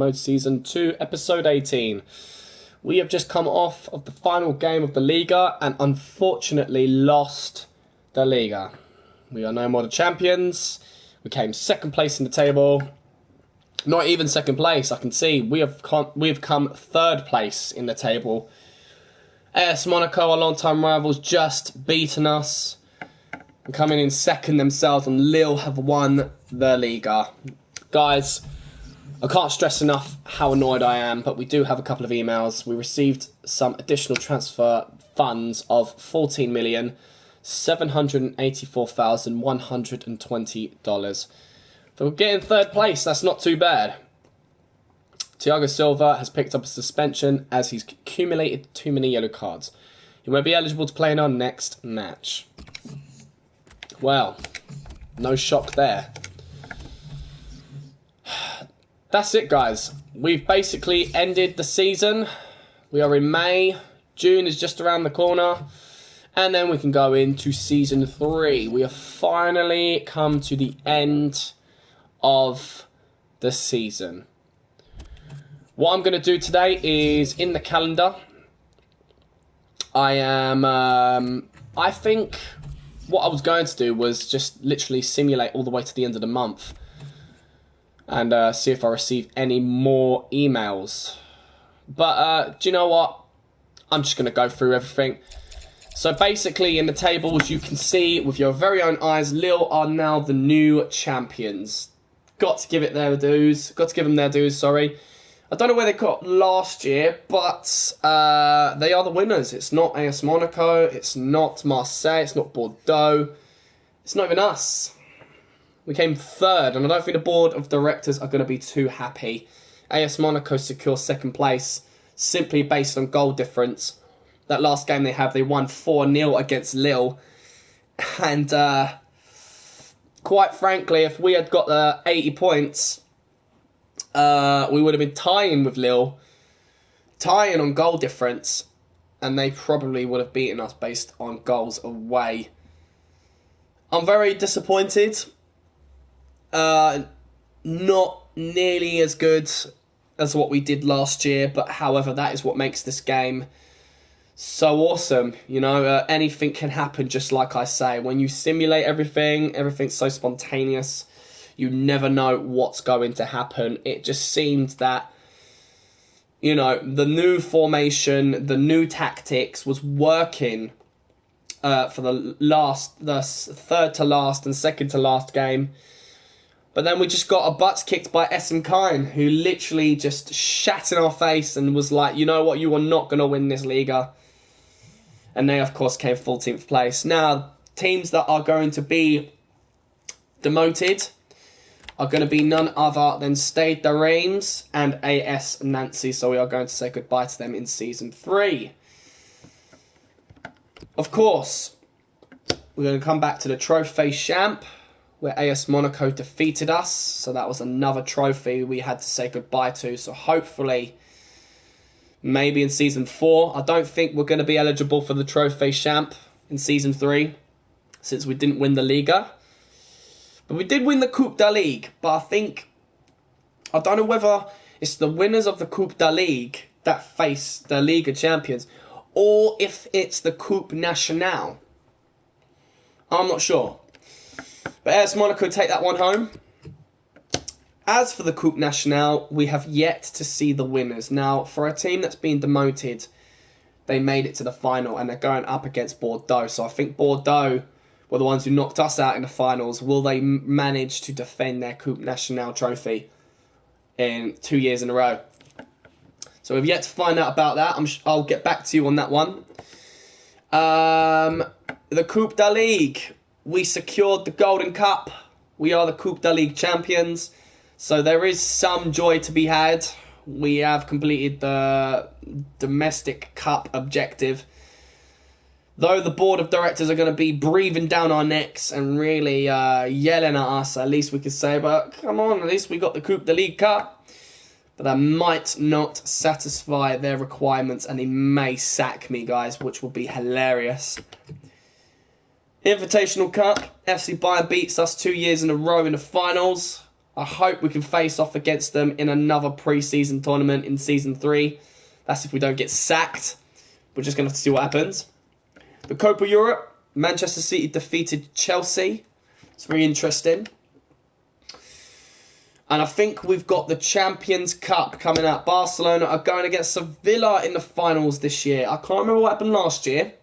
Mode Season 2, Episode 18. We have just come off of the final game of the Liga and unfortunately lost the Liga. We are no more the champions. We came second place in the table. Not even second place, I can see. We have come third place in the table. AS Monaco, our long-time rivals, just beaten us. And coming in second themselves, and Lille have won the Liga. Guys, I can't stress enough how annoyed I am, but we do have a couple of emails. We received some additional transfer funds of $14,784,120. So we're getting third place. That's not too bad. Thiago Silva has picked up a suspension as he's accumulated too many yellow cards. He won't be eligible to play in our next match. Well, no shock there. That's it, guys. We've basically ended the season. We are in May. June is just around the corner. And then we can go into Season 3. We have finally come to the end of the season. What I'm going to do today is, in the calendar, I think what I was going to do was just literally simulate all the way to the end of the month. And see if I receive any more emails. But do you know what? I'm just going to go through everything. So basically in the table, as you can see with your very own eyes, Lille are now the new champions. Got to give them their dues, sorry. I don't know where they got last year, but they are the winners. It's not AS Monaco, it's not Marseille, it's not Bordeaux. It's not even us. We came third, and I don't think the board of directors are going to be too happy. AS Monaco secure second place simply based on goal difference. That last game they won 4-0 against Lille. And quite frankly, if we had got the 80 points, we would have been tying with Lille. Tying on goal difference. And they probably would have beaten us based on goals away. I'm very disappointed. Not nearly as good as what we did last year, but however, that is what makes this game so awesome. You know, anything can happen, just like I say. When you simulate everything's so spontaneous. You never know what's going to happen. It just seemed that, you know, the new formation, the new tactics was working for the third to last and second to last game. But then we just got our butts kicked by SM Kine, who literally just shat in our face and was like, you know what, you are not going to win this Liga. And they, of course, came 14th place. Now, teams that are going to be demoted are going to be none other than Stade de Reims and AS Nancy. So we are going to say goodbye to them in Season 3. Of course, we're going to come back to the Trophée Champ, where AS Monaco defeated us. So that was another trophy we had to say goodbye to. So hopefully, maybe in Season 4. I don't think we're going to be eligible for the Trophée Champ in Season 3, since we didn't win the Liga. But we did win the Coupe de Ligue. But I don't know whether it's the winners of the Coupe de Ligue that face the Liga champions, or if it's the Coupe Nationale. I'm not sure. But AS Monaco take that one home. As for the Coupe Nationale, we have yet to see the winners. Now, for a team that's been demoted, they made it to the final and they're going up against Bordeaux. So I think Bordeaux were the ones who knocked us out in the finals. Will they manage to defend their Coupe Nationale trophy in 2 years in a row? So we've yet to find out about that. I'll get back to you on that one. The Coupe de Ligue. We secured the Golden Cup. We are the Coupe de Ligue champions. So there is some joy to be had. We have completed the domestic cup objective. Though the board of directors are going to be breathing down our necks and really yelling at us, at least we could say, but come on, at least we got the Coupe de Ligue Cup. But that might not satisfy their requirements and they may sack me, guys, which will be hilarious. Invitational Cup. FC Bayern beats us 2 years in a row in the finals. I hope we can face off against them in another pre-season tournament in Season 3. That's if we don't get sacked. We're just going to have to see what happens. The Copa Europe, Manchester City defeated Chelsea. It's very interesting. And I think we've got the Champions Cup coming up. Barcelona are going against Sevilla in the finals this year. I can't remember what happened last year.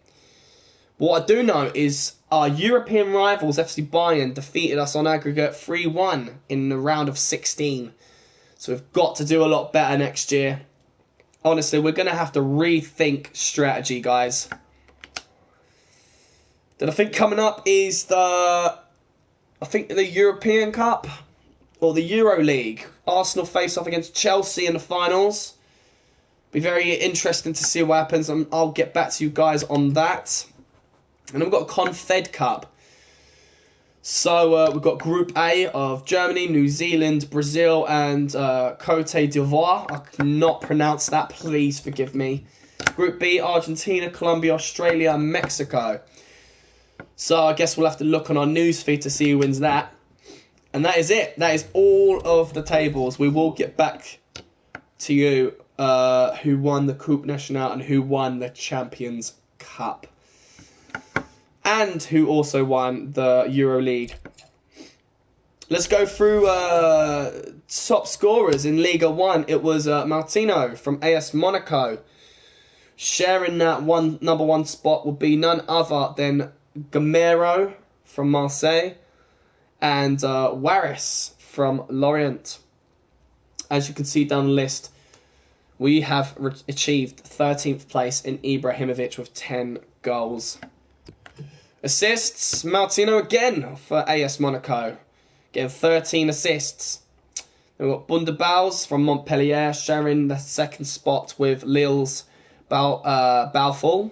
What I do know is our European rivals, FC Bayern, defeated us on aggregate 3-1 in the round of 16. So we've got to do a lot better next year. Honestly, we're going to have to rethink strategy, guys. Then I think coming up is the European Cup or the Euro League. Arsenal face off against Chelsea in the finals. Be very interesting to see what happens. I'll get back to you guys on that. And then we've got a Confed Cup. So we've got Group A of Germany, New Zealand, Brazil, and Cote d'Ivoire. I cannot pronounce that. Please forgive me. Group B, Argentina, Colombia, Australia, and Mexico. So I guess we'll have to look on our newsfeed to see who wins that. And that is it. That is all of the tables. We will get back to you who won the Coupe Nationale and who won the Champions Cup. And who also won the Euro League. Let's go through top scorers in Liga 1. It was Martino from AS Monaco. Sharing that number one spot will be none other than Gamero from Marseille and Waris from Lorient. As you can see down the list, we have achieved 13th place in Ibrahimovic with 10 goals. Assists, Martino again for AS Monaco, getting 13 assists. We've got Bunderbaus from Montpellier sharing the second spot with Lille's Balfour.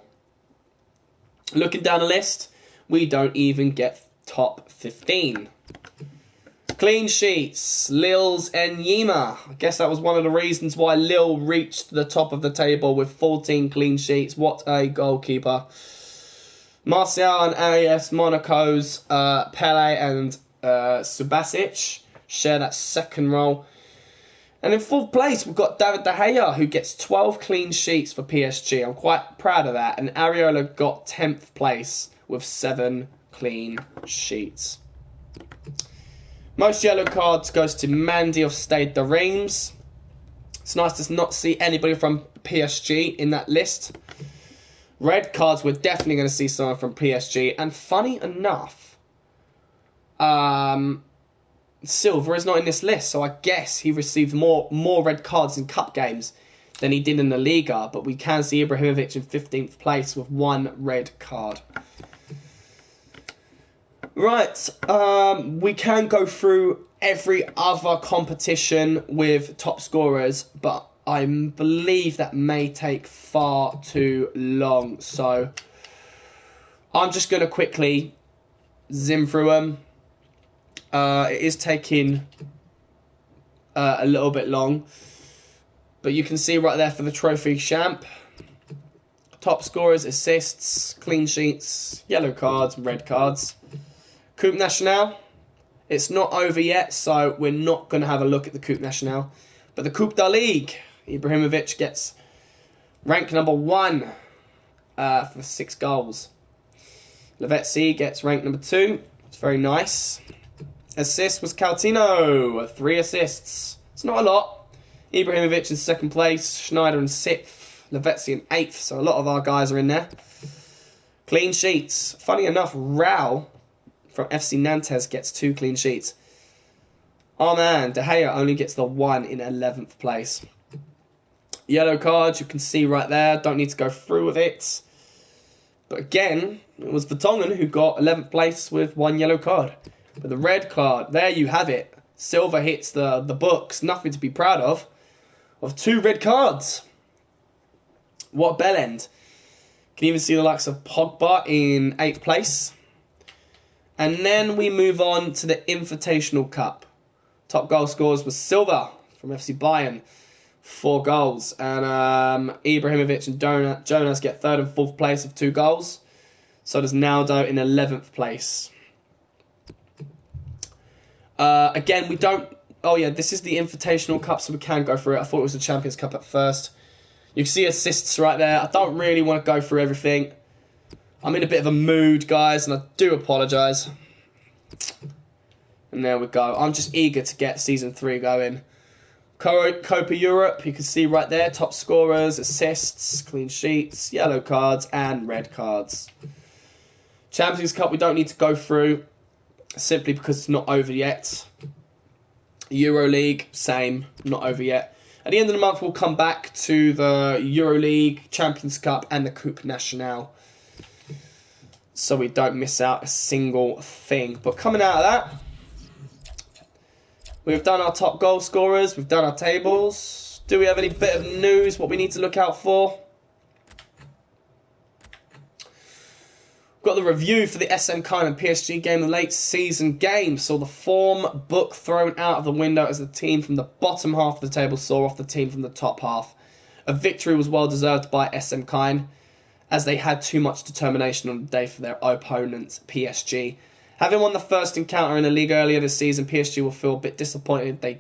Looking down the list, we don't even get top 15. Clean sheets, Lille's Enyema. I guess that was one of the reasons why Lille reached the top of the table with 14 clean sheets. What a goalkeeper. Martial and AS Monaco's Pele and Subasic share that second role. And in fourth place, we've got David De Gea, who gets 12 clean sheets for PSG. I'm quite proud of that. And Areola got 10th place with 7 clean sheets. Most yellow cards goes to Mandy of Stade de Reims. It's nice to not see anybody from PSG in that list. Red cards, we're definitely going to see someone from PSG. And funny enough, Silva is not in this list. So I guess he received more red cards in cup games than he did in the Liga. But we can see Ibrahimovic in 15th place with 1 red card. Right, we can go through every other competition with top scorers, but I believe that may take far too long. So I'm just going to quickly zim through them. It is taking a little bit long, but you can see right there for the Trophy Champ. Top scorers, assists, clean sheets, yellow cards, red cards. Coupe Nationale, it's not over yet, so we're not going to have a look at the Coupe Nationale. But the Coupe de Ligue, Ibrahimovic gets rank number 1 for 6 goals. Lavezzi gets rank number 2. It's very nice. Assist was Coutinho, 3 assists. It's not a lot. Ibrahimovic in 2nd place, Schneider in 6th, Lavezzi in 8th, so a lot of our guys are in there. Clean sheets. Funny enough, Rao from FC Nantes gets 2 clean sheets. Oh man, De Gea only gets the 1 in 11th place. Yellow cards, you can see right there. Don't need to go through with it. But again, it was Vertonghen who got 11th place with 1 yellow card. But the red card, there you have it. Silva hits the books. Nothing to be proud of 2 red cards. What a bell end. Can even see the likes of Pogba in 8th place. And then we move on to the Invitational Cup. Top goal scorers was Silva from FC Bayern, 4 goals. And Ibrahimovic and Jonas get 3rd and 4th place with 2 goals. So does Naldo in 11th place. Again, we don't Oh, yeah, this is the Invitational Cup, so we can go through it. I thought it was the Champions Cup at first. You can see assists right there. I don't really want to go through everything. I'm in a bit of a mood, guys, and I do apologise. And there we go. I'm just eager to get Season 3 going. Copa Europe, you can see right there, top scorers, assists, clean sheets, yellow cards, and red cards. Champions Cup we don't need to go through, simply because it's not over yet. EuroLeague, same, not over yet. At the end of the month, we'll come back to the EuroLeague, Champions Cup, and the Coupe Nationale, so we don't miss out a single thing. But coming out of that, we've done our top goal scorers, we've done our tables. Do we have any bit of news, what we need to look out for? We've got the review for the SM Kind and PSG game, the late season game. Saw the form book thrown out of the window as the team from the bottom half of the table saw off the team from the top half. A victory was well deserved by SM Kind, as they had too much determination on the day for their opponents, PSG. Having won the first encounter in the league earlier this season, PSG will feel a bit disappointed. They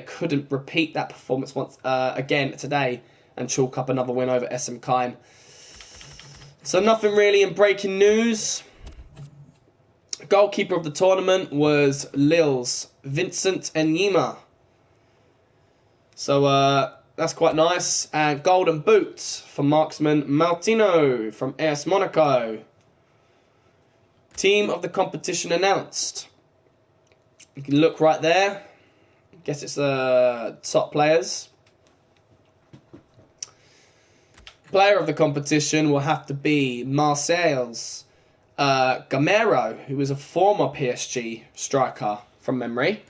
couldn't repeat that performance once again today and chalk up another win over SM Kind. So nothing really in breaking news. Goalkeeper of the tournament was Lille's Vincent Enyema. So that's quite nice. And golden boot for marksman Martino from AS Monaco. Team of the competition announced. You can look right there. I guess it's the top players. Player of the competition will have to be Marseille's Gamero, who was a former PSG striker from memory.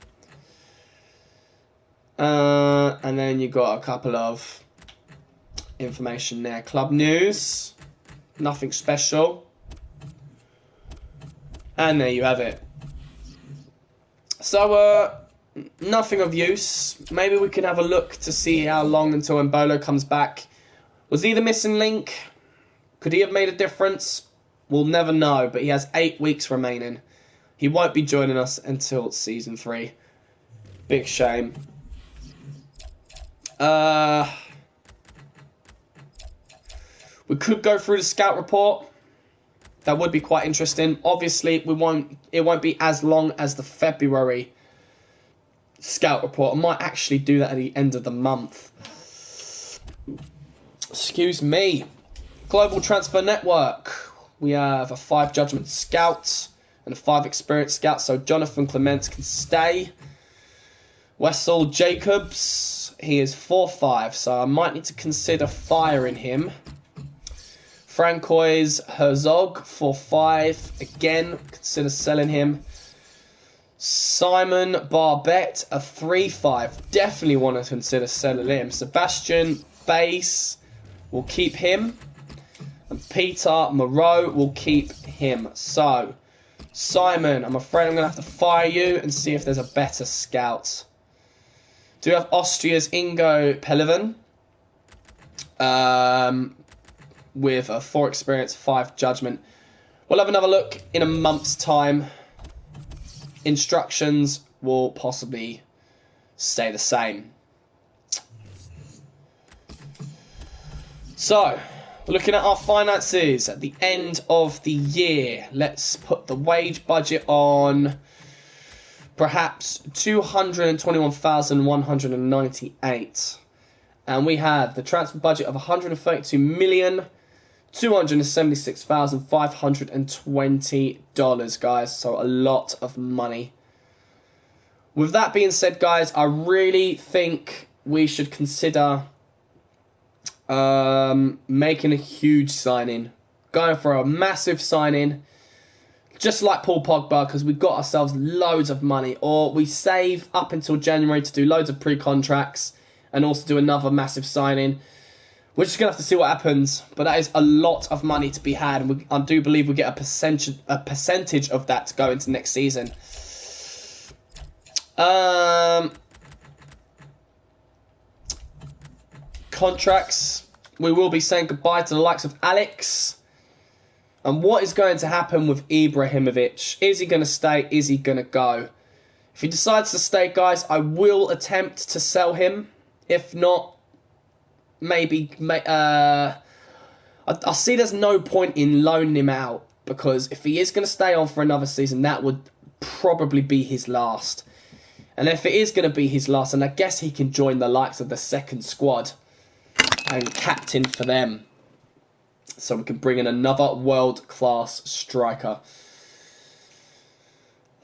And then you got a couple of information there. Club news. Nothing special. And there you have it. So, nothing of use. Maybe we can have a look to see how long until Mbolo comes back. Was he the missing link? Could he have made a difference? We'll never know, but he has 8 weeks remaining. He won't be joining us until Season 3. Big shame. We could go through the scout report. That would be quite interesting. Obviously, it won't be as long as the February scout report. I might actually do that at the end of the month. Excuse me. Global Transfer Network. We have a 5 judgment scout and a 5 experienced scout. So Jonathan Clement can stay. Wessel Jacobs. He is 4-5. So I might need to consider firing him. Francois Herzog, 4-5. Again, consider selling him. Simon Barbet, a 3-5. Definitely want to consider selling him. Sebastian Bass, we'll keep him. And Peter Moreau will keep him. So, Simon, I'm afraid I'm going to have to fire you and see if there's a better scout. Do we have Austria's Ingo Pelivan? With a 4 experience, 5 judgment. We'll have another look in a month's time. Instructions will possibly stay the same. So, we're looking at our finances at the end of the year. Let's put the wage budget on perhaps 221,198. And we have the transfer budget of $132,276,520, guys. So a lot of money. With that being said, guys, I really think we should consider making a huge signing. Going for a massive signing. Just like Paul Pogba, because we've got ourselves loads of money. Or we save up until January to do loads of pre-contracts and also do another massive signing. We're just going to have to see what happens. But that is a lot of money to be had. And I do believe we get a percentage of that to go into next season. Contracts. We will be saying goodbye to the likes of Alex. And what is going to happen with Ibrahimovic? Is he going to stay? Is he going to go? If he decides to stay, guys, I will attempt to sell him. If not, maybe... I see there's no point in loaning him out, because if he is going to stay on for another season, that would probably be his last. And if it is going to be his last, then I guess he can join the likes of the second squad and captain for them. So we can bring in another world-class striker.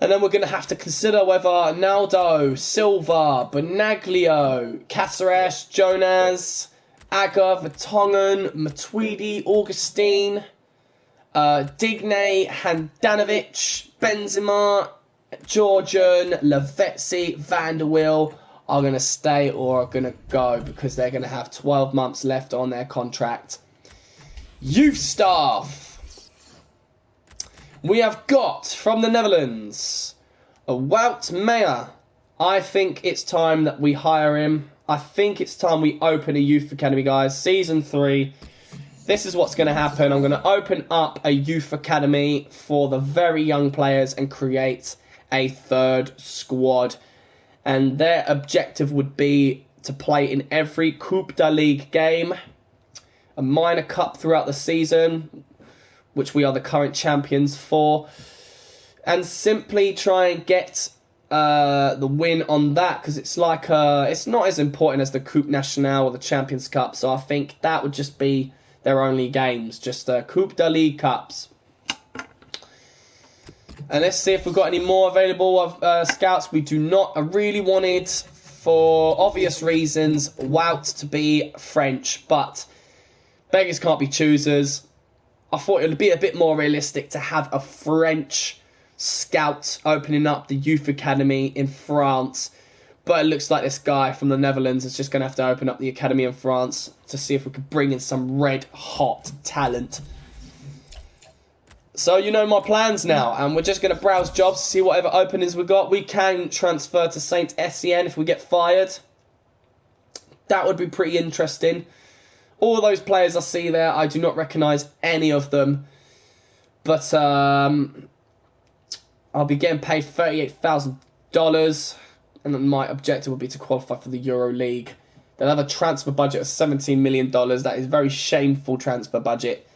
And then we're going to have to consider whether Naldo, Silva, Benaglio, Caceres, Jonas, Aga, Vertonghen, Matuidi, Augustine, Digne, Handanovic, Benzema, Georgian, Lavezzi, Van der Wiel are going to stay or are going to go, because they're going to have 12 months left on their contract. Youth staff. We have got, from the Netherlands, a Wout Meijer. I think it's time that we hire him. I think it's time we open a youth academy, guys. Season 3. This is what's going to happen. I'm going to open up a youth academy for the very young players and create a third squad. And their objective would be to play in every Coupe de Ligue game, a minor cup throughout the season, which we are the current champions for, and simply try and get the win on that, because it's like it's not as important as the Coupe Nationale or the Champions Cup. So I think that would just be their only games, just Coupe de Ligue cups. And let's see if we've got any more available of scouts. We do not. I really wanted, for obvious reasons, Wout to be French, but beggars can't be choosers. I thought it would be a bit more realistic to have a French scout opening up the youth academy in France. But it looks like this guy from the Netherlands is just going to have to open up the academy in France to see if we could bring in some red-hot talent. So you know my plans now, and we're just going to browse jobs to see whatever openings we got. We can transfer to Saint Etienne if we get fired. That would be pretty interesting. All of those players I see there, I do not recognise any of them. But I'll be getting paid $38,000. And my objective would be to qualify for the Euro League. They'll have a transfer budget of $17 million. That is a very shameful transfer budget.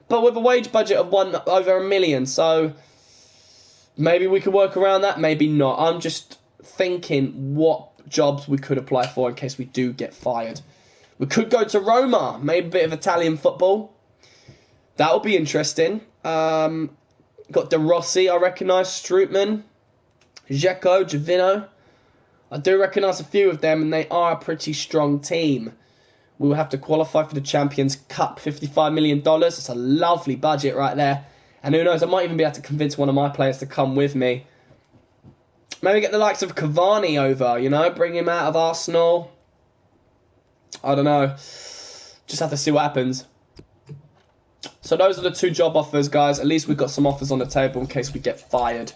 But with a wage budget of over $1 million. So maybe we could work around that, maybe not. I'm just thinking what jobs we could apply for in case we do get fired. We could go to Roma, maybe a bit of Italian football. That would be interesting. Got De Rossi, I recognise. Strootman, Dzeko, Giovinco. I do recognise a few of them, and they are a pretty strong team. We will have to qualify for the Champions Cup, $55 million. It's a lovely budget right there. And who knows, I might even be able to convince one of my players to come with me. Maybe get the likes of Cavani over, you know, bring him out of Arsenal. I don't know. Just have to see what happens. So those are the 2 job offers, guys. At least we've got some offers on the table in case we get fired.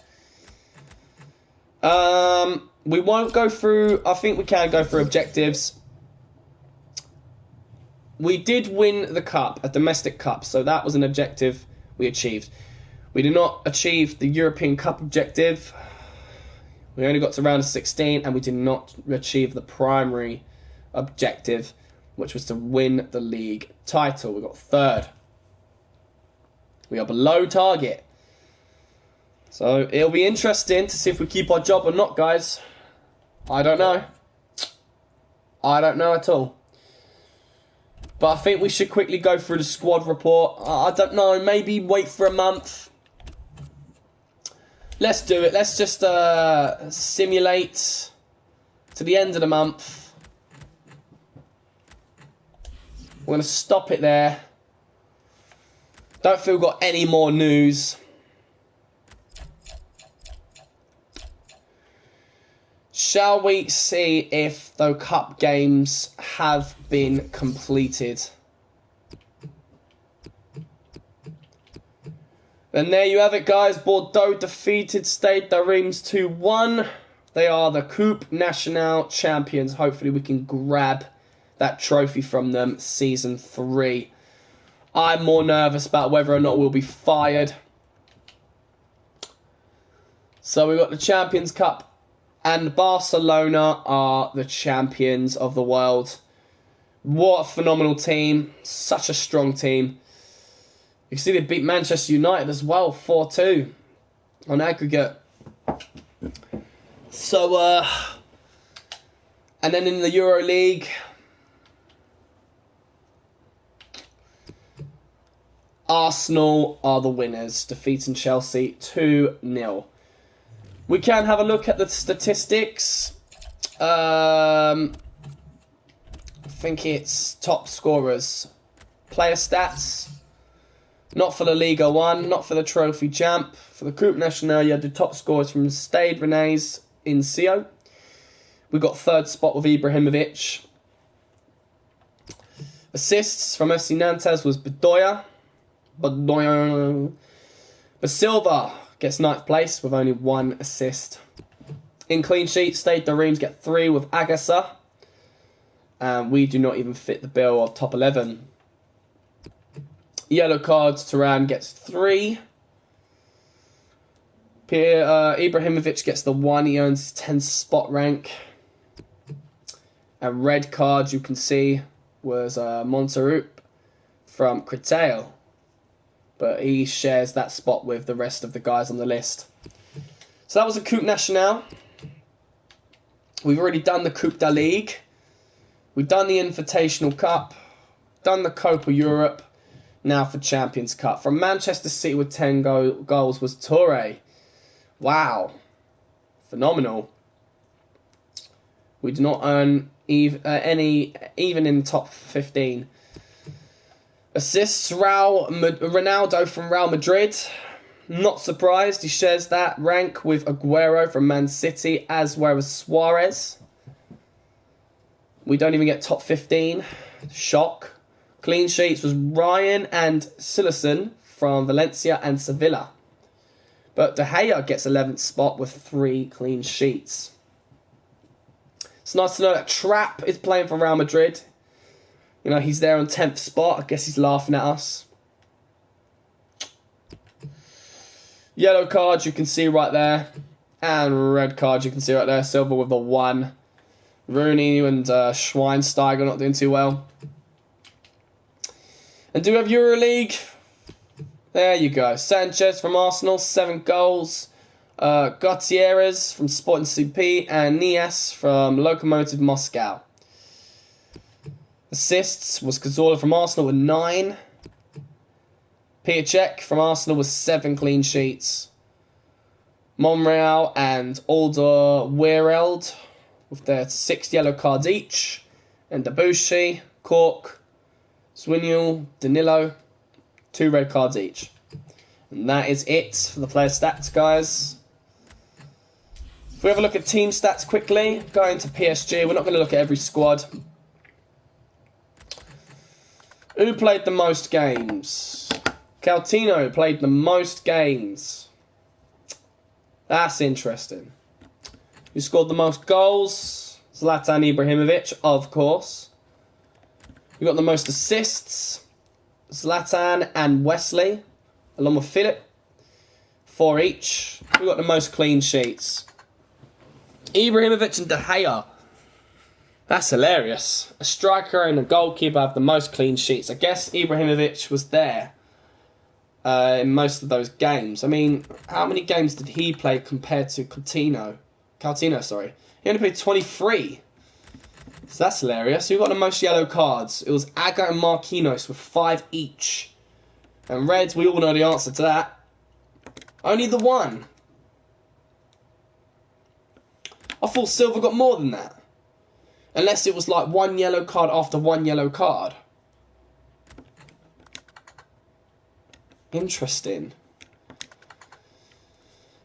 We won't go through... I think we can go through objectives. We did win the cup, a domestic cup. So that was an objective we achieved. We did not achieve the European Cup objective. We only got to round of 16, and we did not achieve the primary objective, which was to win the league title. We got 3rd. We are below target. So it'll be interesting to see if we keep our job or not, guys. I don't know. I don't know at all. But I think we should quickly go through the squad report. I don't know, maybe wait for a month. Let's do it. Let's just simulate to the end of the month. We're going to stop it there. Don't feel we've got any more news. Shall we see if the cup games have been completed? And there you have it, guys. Bordeaux defeated Stade de Reims 2-1. They are the Coupe Nationale champions. Hopefully we can grab that trophy from them season 3. I'm more nervous about whether or not we'll be fired. So we've got the Champions Cup And Barcelona are the champions of the world. What a phenomenal team. Such a strong team. You can see they beat Manchester United as well, 4-2 on aggregate. So, and then in the Euro League, Arsenal are the winners, defeating Chelsea 2-0. We can have a look at the statistics. I think it's top scorers. Player stats. Not for the Liga 1, not for the Trophy Champ. For the Coupe Nationale, you had the top scorers from Stade Rennais in CO. We got third spot with Ibrahimovic. Assists from FC Nantes was Bedoya. But Silva gets ninth place with only 1 assist. In clean sheets, Stade de Reims get 3 with Agassa. And we do not even fit the bill of top 11. Yellow cards, Turan gets 3. Ibrahimovic gets the 1. He earns 10 spot rank. And red cards, you can see, was Monterup from Créteil. But he shares that spot with the rest of the guys on the list. So that was the Coupe Nationale. We've already done the Coupe de Ligue. We've done the Invitational Cup. Done the Copa Europe. Now for Champions Cup. From Manchester City with 10 goals was Touré. Wow. Phenomenal. We do not earn any even in top 15. Assists, Ronaldo from Real Madrid. Not surprised. He shares that rank with Aguero from Man City, as well as Suarez. We don't even get top 15. Shock. Clean sheets was Ryan and Silasson from Valencia and Sevilla. But De Gea gets 11th spot with 3 clean sheets. It's nice to know that Trapp is playing for Real Madrid. You know, he's there on 10th spot. I guess he's laughing at us. Yellow cards you can see right there. And red cards you can see right there. Silver with the 1. Rooney and Schweinsteiger not doing too well. And do we have EuroLeague? There you go. Sanchez from Arsenal, 7 goals. Gutierrez from Sporting CP and Nias from Lokomotiv Moscow. Assists was Cazorla from Arsenal with 9. Piaczek from Arsenal with 7 clean sheets. Monreal and Alderweireld with their 6 yellow cards each. And Debussy, Cork, Swinul, Danilo, 2 red cards each. And that is it for the player stats, guys. If we have a look at team stats quickly, going to PSG, we're not going to look at every squad. Who played the most games? Coutinho played the most games. That's interesting. Who scored the most goals? Zlatan Ibrahimovic, of course. We got the most assists. Zlatan and Wesley, along with Philip. 4 each. We got the most clean sheets. Ibrahimovic and De Gea. That's hilarious. A striker and a goalkeeper have the most clean sheets. I guess Ibrahimovic was there in most of those games. I mean, how many games did he play compared to Coutinho? Sorry. He only played 23. So that's hilarious. Who got the most yellow cards? It was Aga and Marquinhos with 5 each. And Reds, we all know the answer to that. Only the 1. I thought Silva got more than that. Unless it was like 1 yellow card after 1 yellow card. Interesting.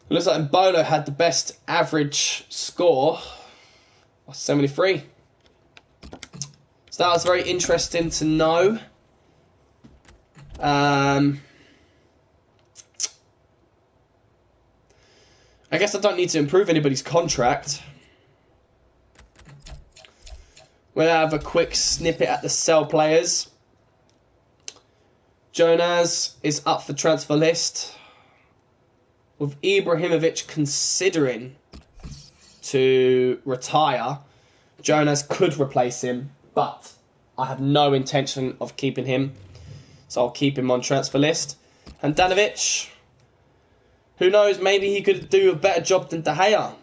It looks like Mbolo had the best average score. 73. So that was very interesting to know. I guess I don't need to improve anybody's contract. We'll have a quick snippet at the sell players. Jonas is up for transfer list, with Ibrahimovic considering to retire, Jonas could replace him, but I have no intention of keeping him. So I'll keep him on transfer list. And Handanovic, who knows, maybe he could do a better job than De Gea.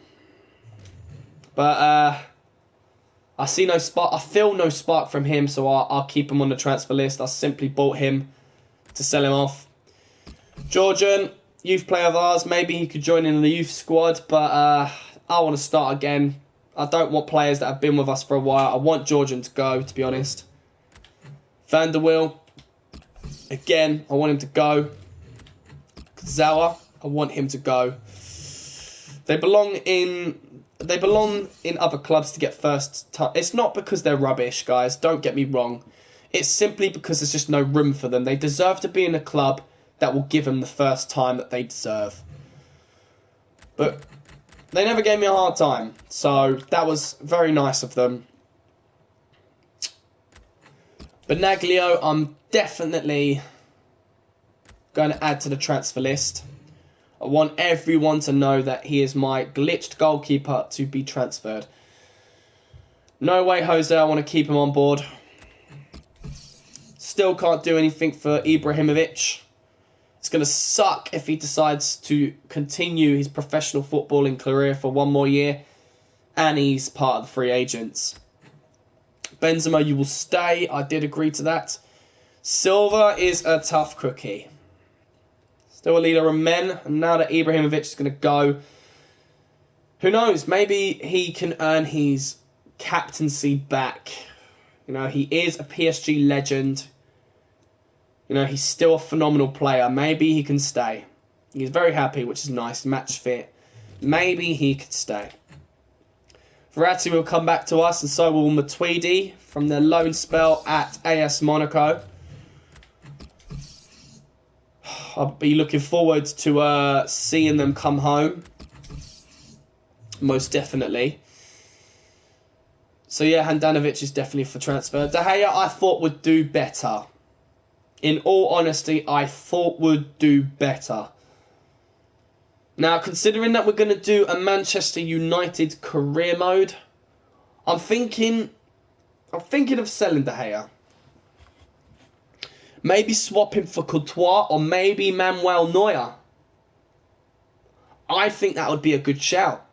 But I see no spark. I feel no spark from him, so I'll keep him on the transfer list. I simply bought him to sell him off. Georgian, youth player of ours. Maybe he could join in the youth squad, but I want to start again. I don't want players that have been with us for a while. I want Georgian to go, to be honest. Van der Wiel, again, I want him to go. Zawa, I want him to go. They belong in other clubs to get first time. It's not because they're rubbish, guys. Don't get me wrong. It's simply because there's just no room for them. They deserve to be in a club that will give them the first time that they deserve. But they never gave me a hard time. So that was very nice of them. Benaglio, I'm definitely going to add to the transfer list. I want everyone to know that he is my glitched goalkeeper to be transferred. No way, Jose, I want to keep him on board. Still can't do anything for Ibrahimovic. It's going to suck if he decides to continue his professional footballing career for one more year. And he's part of the free agents. Benzema, you will stay. I did agree to that. Silva is a tough cookie. Still a leader of men, and now that Ibrahimovic is going to go, who knows, maybe he can earn his captaincy back. You know, he is a PSG legend. You know, he's still a phenomenal player. Maybe he can stay. He's very happy, which is nice, match fit. Maybe he could stay. Verratti will come back to us, and so will Matuidi from their loan spell at AS Monaco. I'll be looking forward to seeing them come home. Most definitely. So yeah, Handanovic is definitely for transfer. De Gea, I thought would do better. In all honesty, I thought would do better. Now, considering that we're going to do a Manchester United career mode, I'm thinking of selling De Gea. Maybe swap him for Courtois or maybe Manuel Neuer. I think that would be a good shout.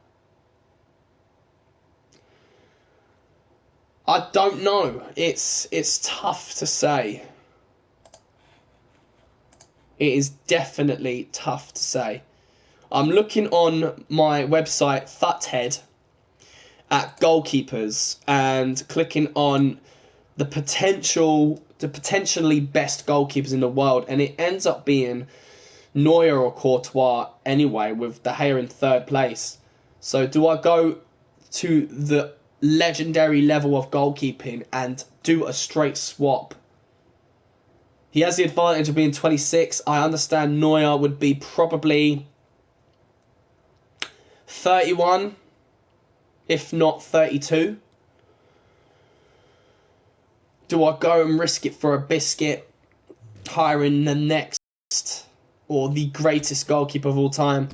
I don't know. It's tough to say. It is definitely tough to say. I'm looking on my website, Futhead, at goalkeepers and clicking on the potentially best goalkeepers in the world, and it ends up being Neuer or Courtois anyway, with De Gea in third place. So do I go to the legendary level of goalkeeping and do a straight swap? He has the advantage of being 26. I understand Neuer would be probably 31, if not 32. Do I go and risk it for a biscuit, hiring the next or the greatest goalkeeper of all time?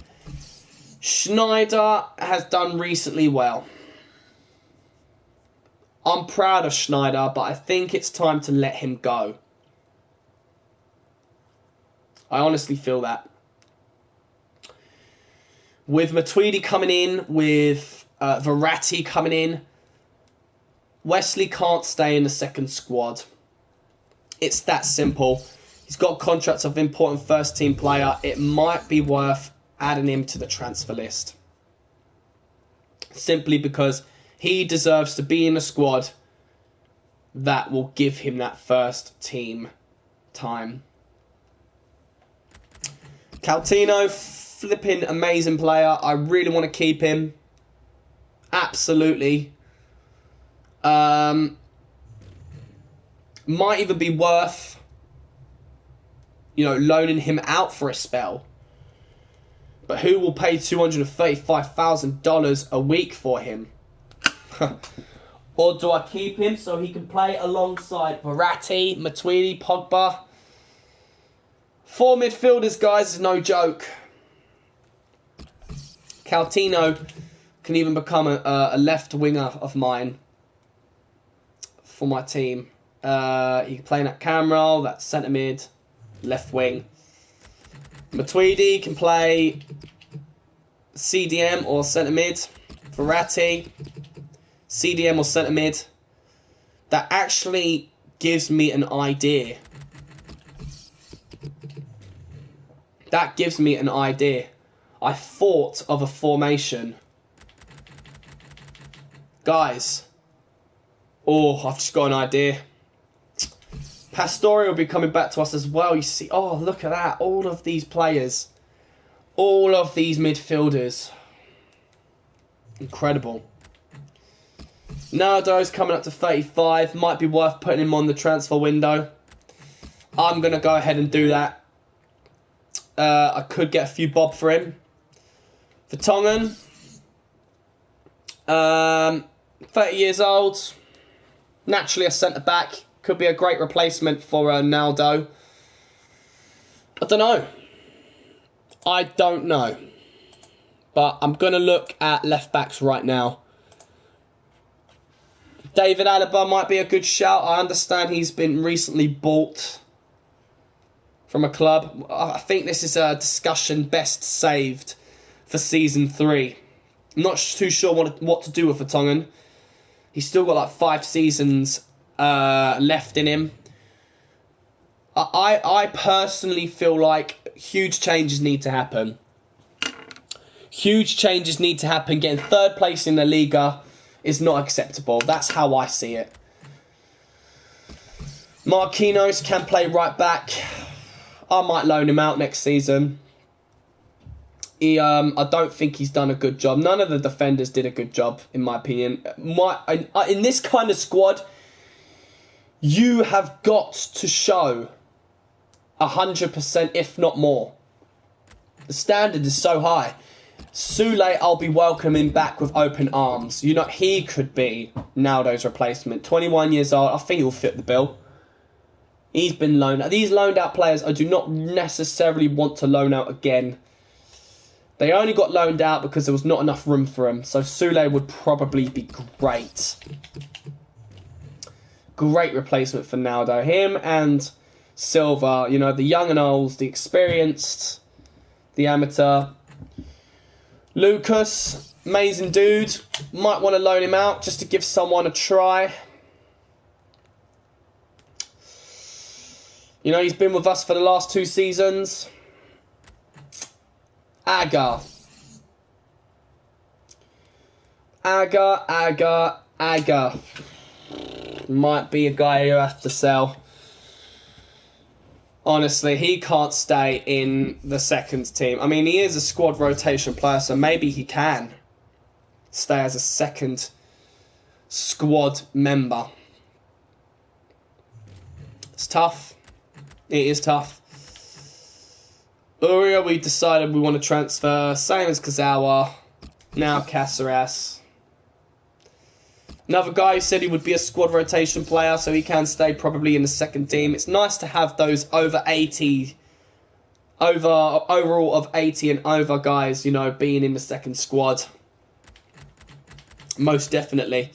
Schneider has done recently well. I'm proud of Schneider, but I think it's time to let him go. I honestly feel that. With Matuidi coming in, with Verratti coming in, Wesley can't stay in the second squad. It's that simple. He's got contracts of important first team player. It might be worth adding him to the transfer list. Simply because he deserves to be in a squad that will give him that first team time. Coutinho, flipping amazing player. I really want to keep him. Absolutely. Might even be worth, loaning him out for a spell. But who will pay $235,000 a week for him? Or do I keep him so he can play alongside Verratti, Matuidi, Pogba? 4 midfielders, guys, is no joke. Coutinho can even become a left winger of mine for my team. He can play in that cam role, that centre mid, left wing. Matuidi can play CDM or centre mid. Verratti, CDM or centre mid. That actually gives me an idea. That gives me an idea. I thought of a formation. Guys. Oh, I've just got an idea. Pastore will be coming back to us as well. You see, oh, look at that. All of these players. All of these midfielders. Incredible. Nardo's coming up to 35. Might be worth putting him on the transfer window. I'm going to go ahead and do that. I could get a few bob for him. Vertonghen. 30 years old. Naturally a centre-back. Could be a great replacement for Naldo. I don't know. I don't know. But I'm going to look at left-backs right now. David Alaba might be a good shout. I understand he's been recently bought from a club. I think this is a discussion best saved for Season 3. I'm not too sure what to do with Vertonghen. He's still got like 5 seasons left in him. I personally feel like huge changes need to happen. Huge changes need to happen. Getting 3rd place in the Liga is not acceptable. That's how I see it. Marquinhos can play right back. I might loan him out next season. I don't think he's done a good job. None of the defenders did a good job, in my opinion. In this kind of squad, you have got to show 100%, if not more. The standard is so high. Sule, I'll be welcoming back with open arms. You know, he could be Naldo's replacement. 21 years old, I think he'll fit the bill. He's been loaned out. These loaned out players, I do not necessarily want to loan out again. They only got loaned out because there was not enough room for them. So Sule would probably be great. Great replacement for Naldo. Him and Silva, you know, the young and old, the experienced, the amateur. Lucas, amazing dude. Might want to loan him out just to give someone a try. You know, he's been with us for the last 2 seasons. Aga. Might be a guy you have to sell. Honestly, he can't stay in the second team. I mean, he is a squad rotation player, so maybe he can stay as a second squad member. It's tough. It is tough. Uria, we decided we want to transfer. Same as Kazawa. Now Caceres. Another guy who said he would be a squad rotation player, so he can stay probably in the second team. It's nice to have those overall of 80 and over guys, you know, being in the second squad. Most definitely.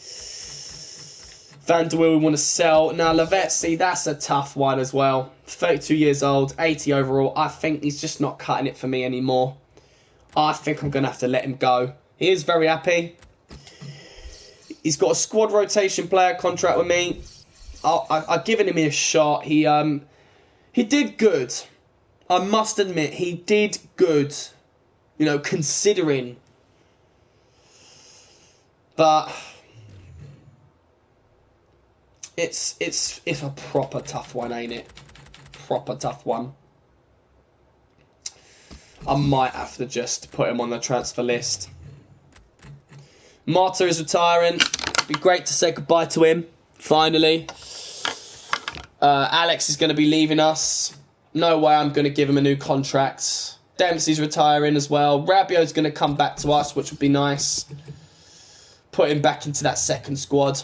Van der Wiel we want to sell. Now, Lavezzi, that's a tough one as well. 32 years old, 80 overall. I think he's just not cutting it for me anymore. I think I'm going to have to let him go. He is very happy. He's got a squad rotation player contract with me. I've given him a shot. He did good. I must admit, he did good. You know, considering. But it's a proper tough one, ain't it? Proper tough one. I might have to just put him on the transfer list. Marta is retiring. It'd be great to say goodbye to him, finally. Alex is going to be leaving us. No way I'm going to give him a new contract. Dempsey's retiring as well. Rabiot's going to come back to us, which would be nice. Put him back into that second squad.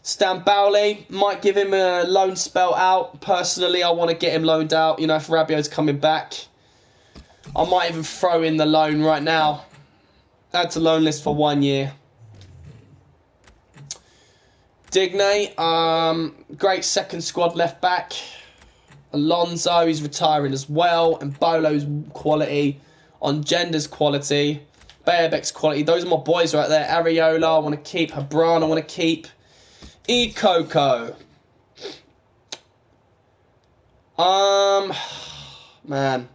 Stan Bowley, might give him a loan spell out. Personally, I want to get him loaned out. You know, if Rabiot's coming back. I might even throw in the loan right now. Add to loan list for 1 year. Digne, great second squad left back. Alonso, he's retiring as well. And Bolo's quality. On Gender's quality. Bayabek's quality. Those are my boys right there. Areola, I want to keep. Habran, I want to keep. Coco. Man.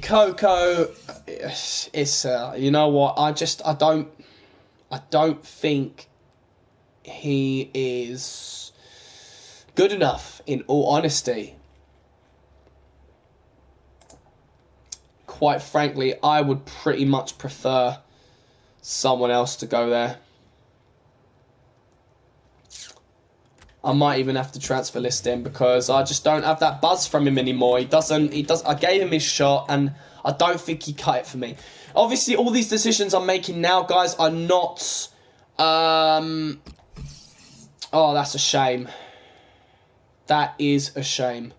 Coco, it's you know what? I don't think he is good enough. In all honesty, quite frankly, I would pretty much prefer someone else to go there. I might even have to transfer list him because I just don't have that buzz from him anymore. He does. I gave him his shot, and I don't think he cut it for me. Obviously, all these decisions I'm making now, guys, are not. Oh, that's a shame. That is a shame.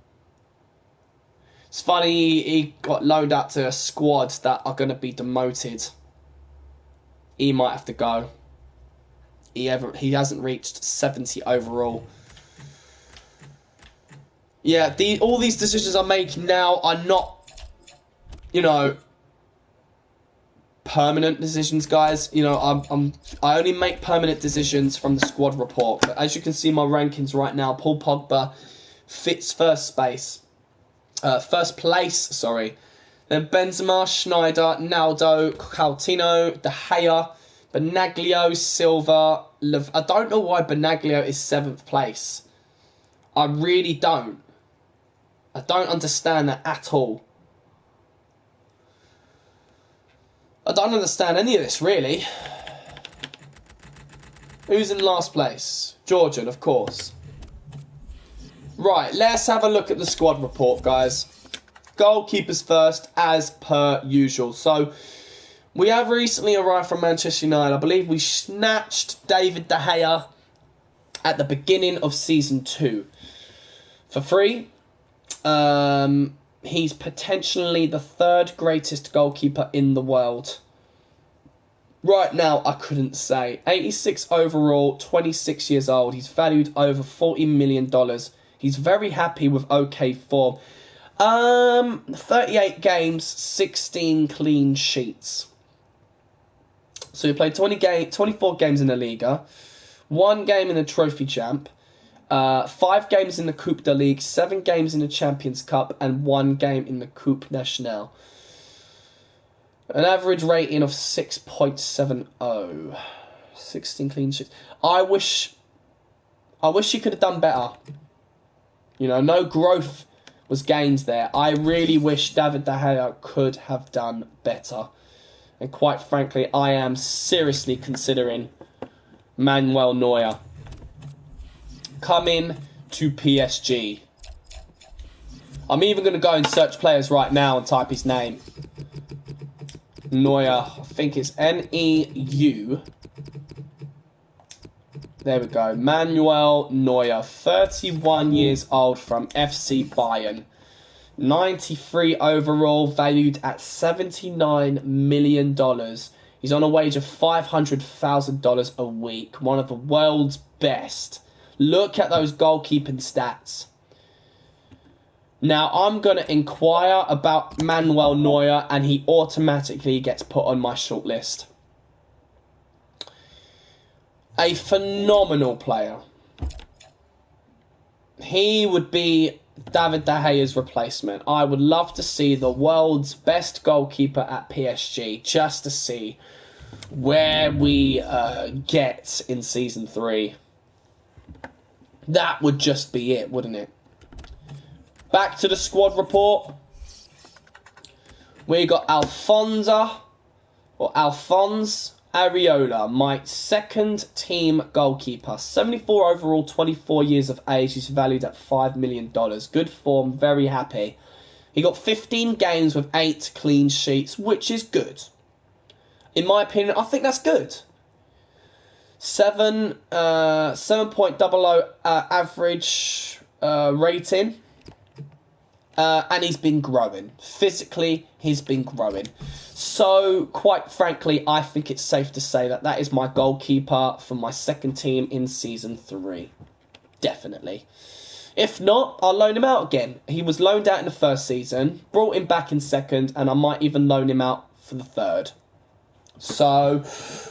It's funny he got loaned out to a squad that are going to be demoted. He might have to go. He hasn't reached 70 overall. Yeah, all these decisions I'm making now are not, permanent decisions, guys. I only make permanent decisions from the squad report. But as you can see, my rankings right now, Paul Pogba fits first place. Sorry. Then Benzema, Schneider, Naldo, Coutinho, De Gea, Benaglio, Silva. I don't know why Benaglio is 7th place. I really don't. I don't understand that at all. I don't understand any of this, really. Who's in last place? Georgian, of course. Right, let's have a look at the squad report, guys. Goalkeepers first, as per usual. So, we have recently arrived from Manchester United. I believe we snatched David De Gea at the beginning of Season 2 for free. He's potentially the 3rd greatest goalkeeper in the world. Right now, I couldn't say. 86 overall, 26 years old. He's valued over $40 million. He's very happy with okay form. 38 games, 16 clean sheets. So he played 24 games in the Liga, 1 game in the Trophy Champ, 5 games in the Coupe de Ligue, 7 games in the Champions Cup, and 1 game in the Coupe Nationale. An average rating of 6.70. 16 clean sheets. I wish he could have done better. No growth was gained there. I really wish David De Gea could have done better. And quite frankly, I am seriously considering Manuel Neuer coming to PSG. I'm even going to go and search players right now and type his name. Neuer. I think it's Neu. There we go. Manuel Neuer. 31 years old from FC Bayern. 93 overall, valued at $79 million. He's on a wage of $500,000 a week. One of the world's best. Look at those goalkeeping stats. Now, I'm going to inquire about Manuel Neuer, and he automatically gets put on my shortlist. A phenomenal player. He would be David De Gea's replacement. I would love to see the world's best goalkeeper at PSG, just to see where we get in Season 3. That would just be it, wouldn't it? Back to the squad report. We got Alphonse Areola, my second team goalkeeper. 74 overall, 24 years of age. He's valued at $5 million. Good form, very happy. He got 15 games with 8 clean sheets, which is good. In my opinion, I think that's good. 7.00 average rating. And he's been growing. Physically, he's been growing. So, quite frankly, I think it's safe to say that that is my goalkeeper for my second team in Season 3. Definitely. If not, I'll loan him out again. He was loaned out in the first season, brought him back in second, and I might even loan him out for the third. So,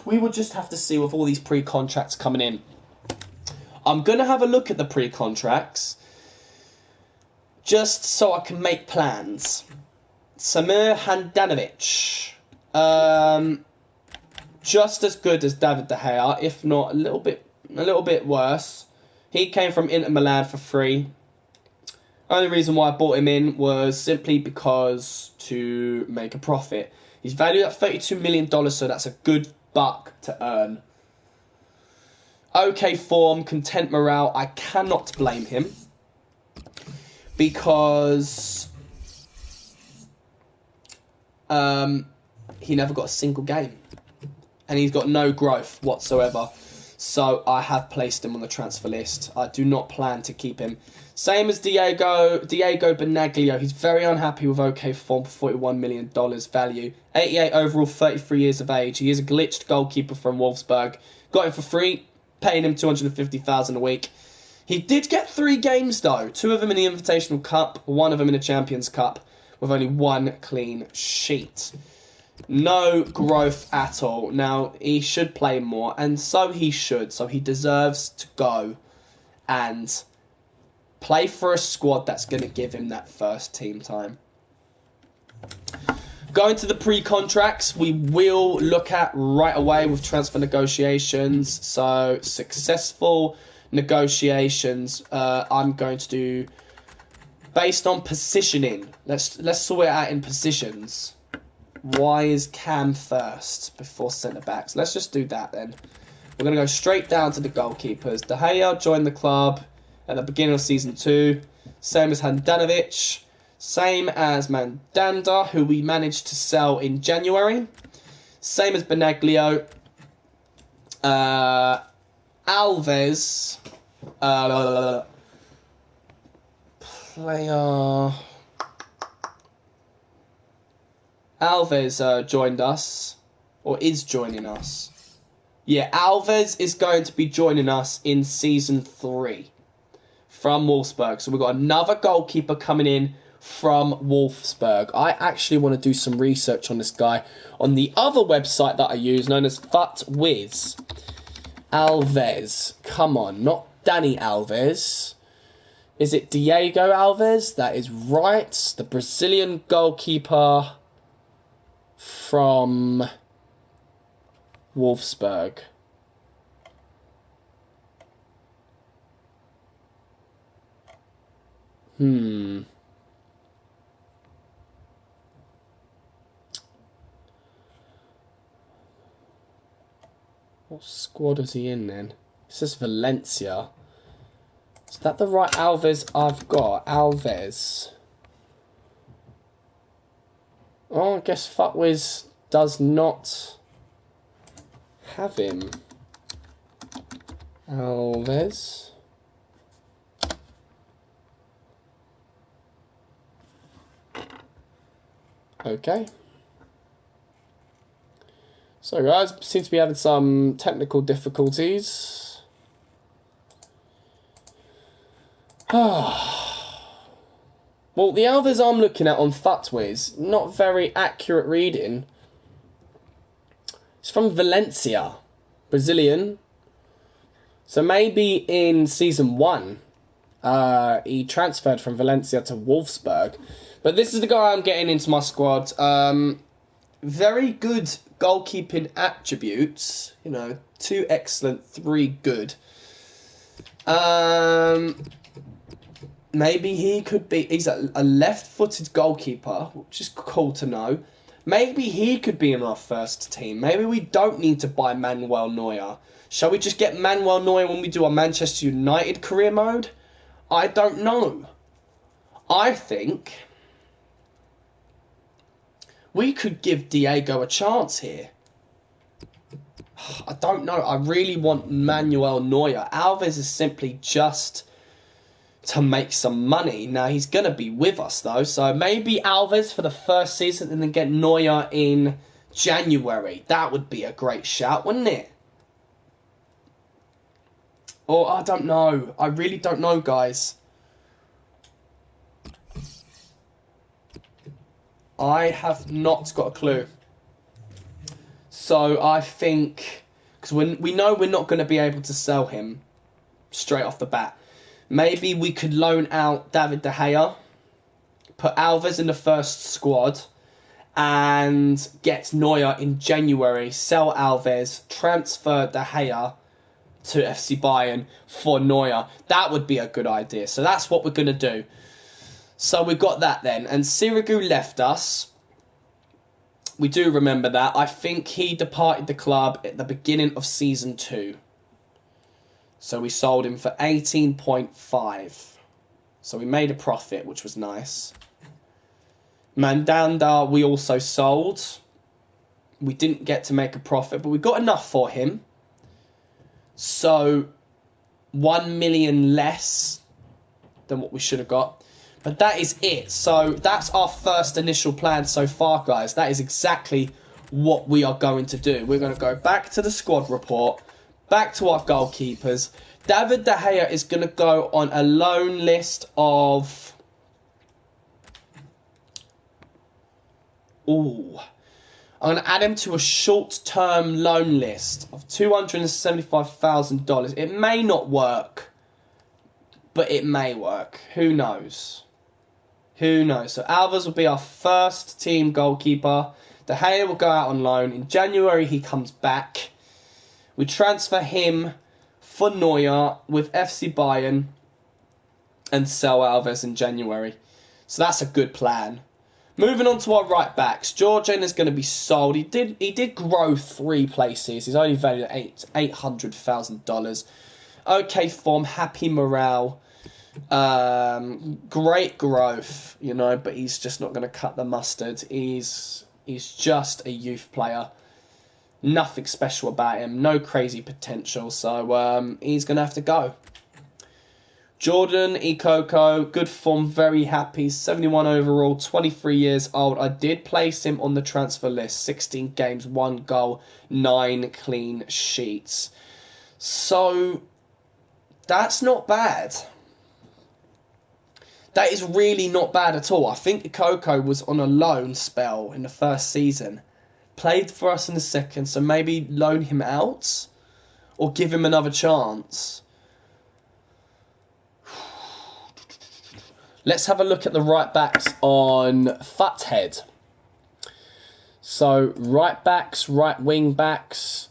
we will just have to see with all these pre-contracts coming in. I'm going to have a look at the pre-contracts just so I can make plans. Samir Handanovic. Just as good as David De Gea, if not a little bit worse. He came from Inter Milan for free. Only reason why I bought him in was simply because to make a profit. He's valued at $32 million, so that's a good buck to earn. Okay form, content morale. I cannot blame him. Because he never got a single game. And he's got no growth whatsoever. So I have placed him on the transfer list. I do not plan to keep him. Same as Diego Benaglio. He's very unhappy with OK form for $41 million value. 88 overall, 33 years of age. He is a glitched goalkeeper from Wolfsburg. Got him for free, paying him $250,000 a week. He did get 3 games, though. 2 of them in the Invitational Cup, 1 of them in the Champions Cup, with only 1 clean sheet. No growth at all. Now, he should play more, and so he should. So he deserves to go and play for a squad that's going to give him that first team time. Going to the pre-contracts, we will look at right away with transfer negotiations. So, successful negotiations, I'm going to do based on positioning. Let's sort it out in positions. Why is Cam first before centre backs? Let's just do that then. We're going to go straight down to the goalkeepers. De Gea joined the club at the beginning of season 2. Same as Handanovic. Same as Mandanda, who we managed to sell in January. Same as Benaglio. Alves, player. Alves joined us, or is joining us. Yeah, Alves is going to be joining us in Season 3 from Wolfsburg. So we've got another goalkeeper coming in from Wolfsburg. I actually want to do some research on this guy on the other website that I use, known as FutWiz. Alves. Come on, not Danny Alves. Is it Diego Alves? That is right. The Brazilian goalkeeper from Wolfsburg. What squad is he in then? It says Valencia. Is that the right Alves I've got? Alves. Oh, I guess FutWiz does not have him. Alves. Okay. So guys, seem to be having some technical difficulties. Well, the Alves I'm looking at on FutWiz, not very accurate reading. It's from Valencia, Brazilian. So maybe in Season 1, he transferred from Valencia to Wolfsburg. But this is the guy I'm getting into my squad. Very good goalkeeping attributes. 2 excellent, 3 good. Maybe he could be... He's a left-footed goalkeeper, which is cool to know. Maybe he could be in our first team. Maybe we don't need to buy Manuel Neuer. Shall we just get Manuel Neuer when we do our Manchester United career mode? I don't know. I think we could give Diego a chance here. I don't know. I really want Manuel Neuer. Alves is simply just to make some money. Now, he's going to be with us, though. So maybe Alves for the first season and then get Neuer in January. That would be a great shout, wouldn't it? Or, I don't know. I really don't know, guys. I have not got a clue. So I think, because we know we're not going to be able to sell him straight off the bat. Maybe we could loan out David De Gea, put Alves in the first squad, and get Neuer in January, sell Alves, transfer De Gea to FC Bayern for Neuer. That would be a good idea. So that's what we're going to do. So we got that then. And Sirigu left us. We do remember that. I think he departed the club at the beginning of Season 2. So we sold him for 18.5. So we made a profit, which was nice. Mandanda we also sold. We didn't get to make a profit, but we got enough for him. So 1 million less than what we should have got. But that is it. So that's our first initial plan so far, guys. That is exactly what we are going to do. We're going to go back to the squad report, back to our goalkeepers. David De Gea is going to go on a loan list of... Ooh. I'm going to add him to a short-term loan list of $275,000. It may not work, but it may work. Who knows? Who knows? So Alves will be our first team goalkeeper. De Gea will go out on loan. In January, he comes back. We transfer him for Neuer with FC Bayern and sell Alves in January. So that's a good plan. Moving on to our right backs. Jorgen is going to be sold. He did grow 3 places. He's only valued at $800,000. Okay form, happy morale. Great growth, you know, but he's just not going to cut the mustard. He's just a youth player. Nothing special about him. No crazy potential. So he's going to have to go. Jordan Ikoko, good form, very happy. 71 overall, 23 years old. I did place him on the transfer list. 16 games, 1 goal, 9 clean sheets. So that's not bad. That is really not bad at all. I think Ikoko was on a loan spell in the first season. Played for us in the second, so maybe loan him out or give him another chance. Let's have a look at the right backs on Futhead. So right backs, right wing backs.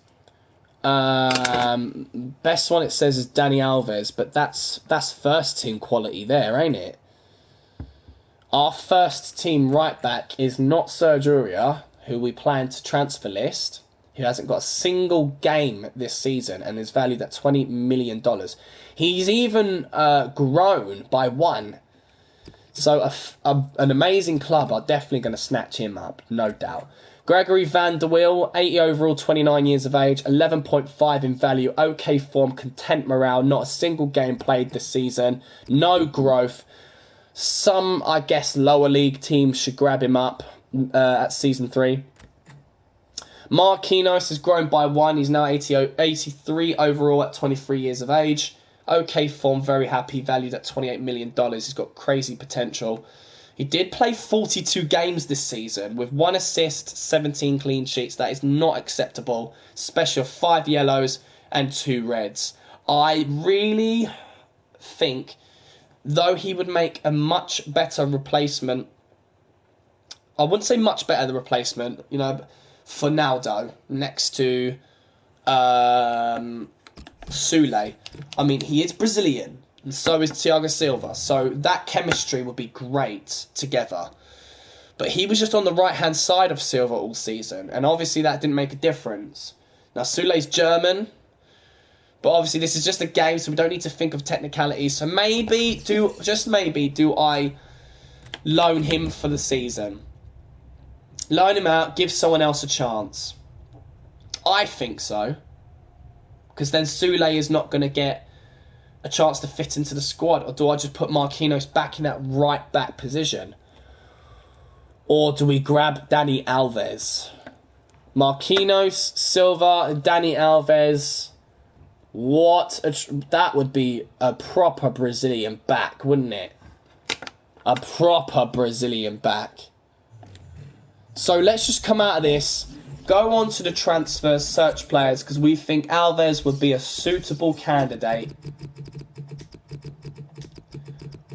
Best one it says is Dani Alves, but that's first team quality there, ain't it? Our first team right back is not Sergio Aurier, who we plan to transfer list, who hasn't got a single game this season and is valued at $20 million. He's even grown by 1. So an amazing club are definitely going to snatch him up, no doubt. Gregory Van der Wiel, 80 overall, 29 years of age, 11.5 in value, okay form, content morale, not a single game played this season, no growth. Some, I guess, lower league teams should grab him up at Season 3. Marquinhos has grown by 1. He's now 83 overall at 23 years of age. Okay form, very happy, valued at $28 million. He's got crazy potential. He did play 42 games this season with 1 assist, 17 clean sheets. That is not acceptable, especially 5 yellows and 2 reds. I really think, though he would make a much better replacement, I wouldn't say much better the replacement, you know, Ronaldo next to Sule. I mean, he is Brazilian, and so is Thiago Silva, so that chemistry would be great together. But he was just on the right-hand side of Silva all season, and obviously that didn't make a difference. Now, Sule's German, but obviously this is just a game, so we don't need to think of technicalities. So maybe, just maybe, do I loan him for the season? Loan him out, give someone else a chance. I think so. Because then Sule is not going to get a chance to fit into the squad? Or do I just put Marquinhos back in that right back position? Or do we grab Dani Alves? Marquinhos, Silva, Dani Alves. That would be a proper Brazilian back, wouldn't it? A proper Brazilian back. So let's just come out of this, go on to the transfers, search players, because we think Alves would be a suitable candidate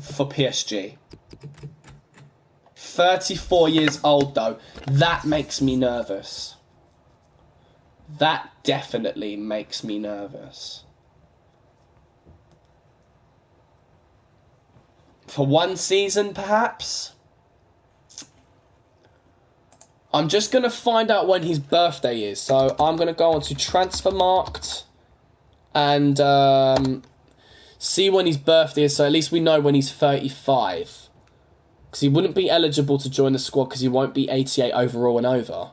for PSG. 34 years old, though. That makes me nervous. That definitely makes me nervous. For one season, perhaps? I'm just going to find out when his birthday is. So I'm going to go on to Transfermarkt and see when his birthday is. So at least we know when he's 35. Because he wouldn't be eligible to join the squad because he won't be 88 overall and over.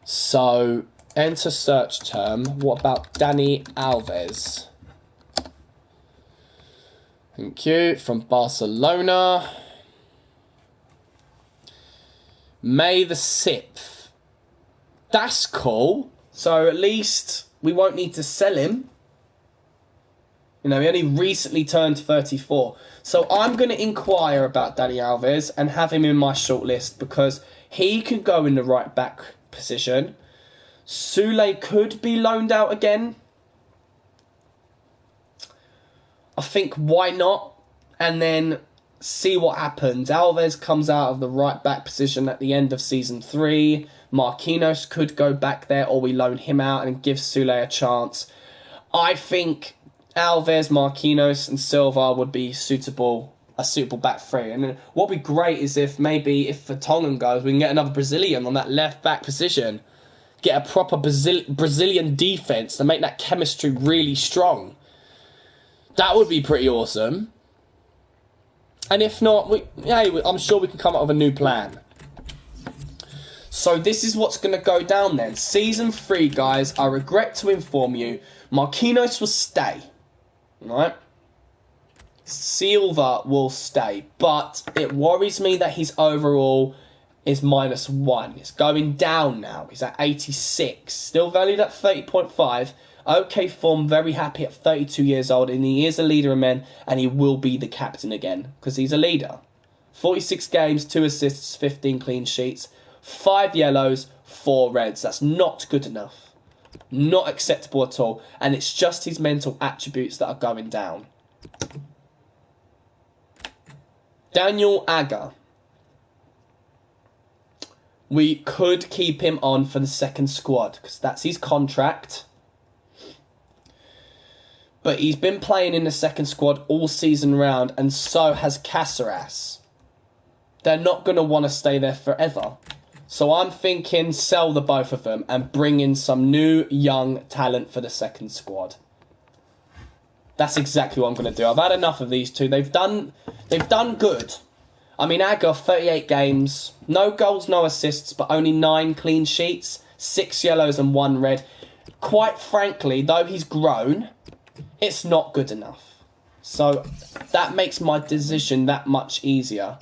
So, enter search term. What about Dani Alves? Thank you. From Barcelona. May the 6th. That's cool. So, at least we won't need to sell him. You know, he only recently turned 34. So, I'm going to inquire about Dani Alves and have him in my shortlist because he can go in the right back position. Sule could be loaned out again. I think why not? And then see what happens. Alves comes out of the right back position at the end of season 3. Marquinhos could go back there, or we loan him out and give Sule a chance. I think Alves, Marquinhos and Silva would be a suitable back three. And then what would be great is if Vertonghen goes, we can get another Brazilian on that left back position. Get a proper Brazilian defence to make that chemistry really strong. That would be pretty awesome. And if not, I'm sure we can come up with a new plan. So this is what's going to go down then. Season 3, guys, I regret to inform you, Marquinhos will stay. Right? Silva will stay, but it worries me that his overall is -1. It's going down now. He's at 86. Still valued at 30.5. Okay form, very happy at 32 years old, and he is a leader of men, and he will be the captain again, because he's a leader. 46 games, 2 assists, 15 clean sheets, 5 yellows, 4 reds. That's not good enough. Not acceptable at all. And it's just his mental attributes that are going down. Daniel Agger. We could keep him on for the second squad because that's his contract. But he's been playing in the second squad all season round, and so has Caceres. They're not going to want to stay there forever. So I'm thinking sell the both of them and bring in some new young talent for the second squad. That's exactly what I'm going to do. I've had enough of these two. They've done good. I mean, Agger, 38 games, no goals, no assists, but only 9 clean sheets, 6 yellows and 1 red. Quite frankly, though he's grown, it's not good enough. So that makes my decision that much easier.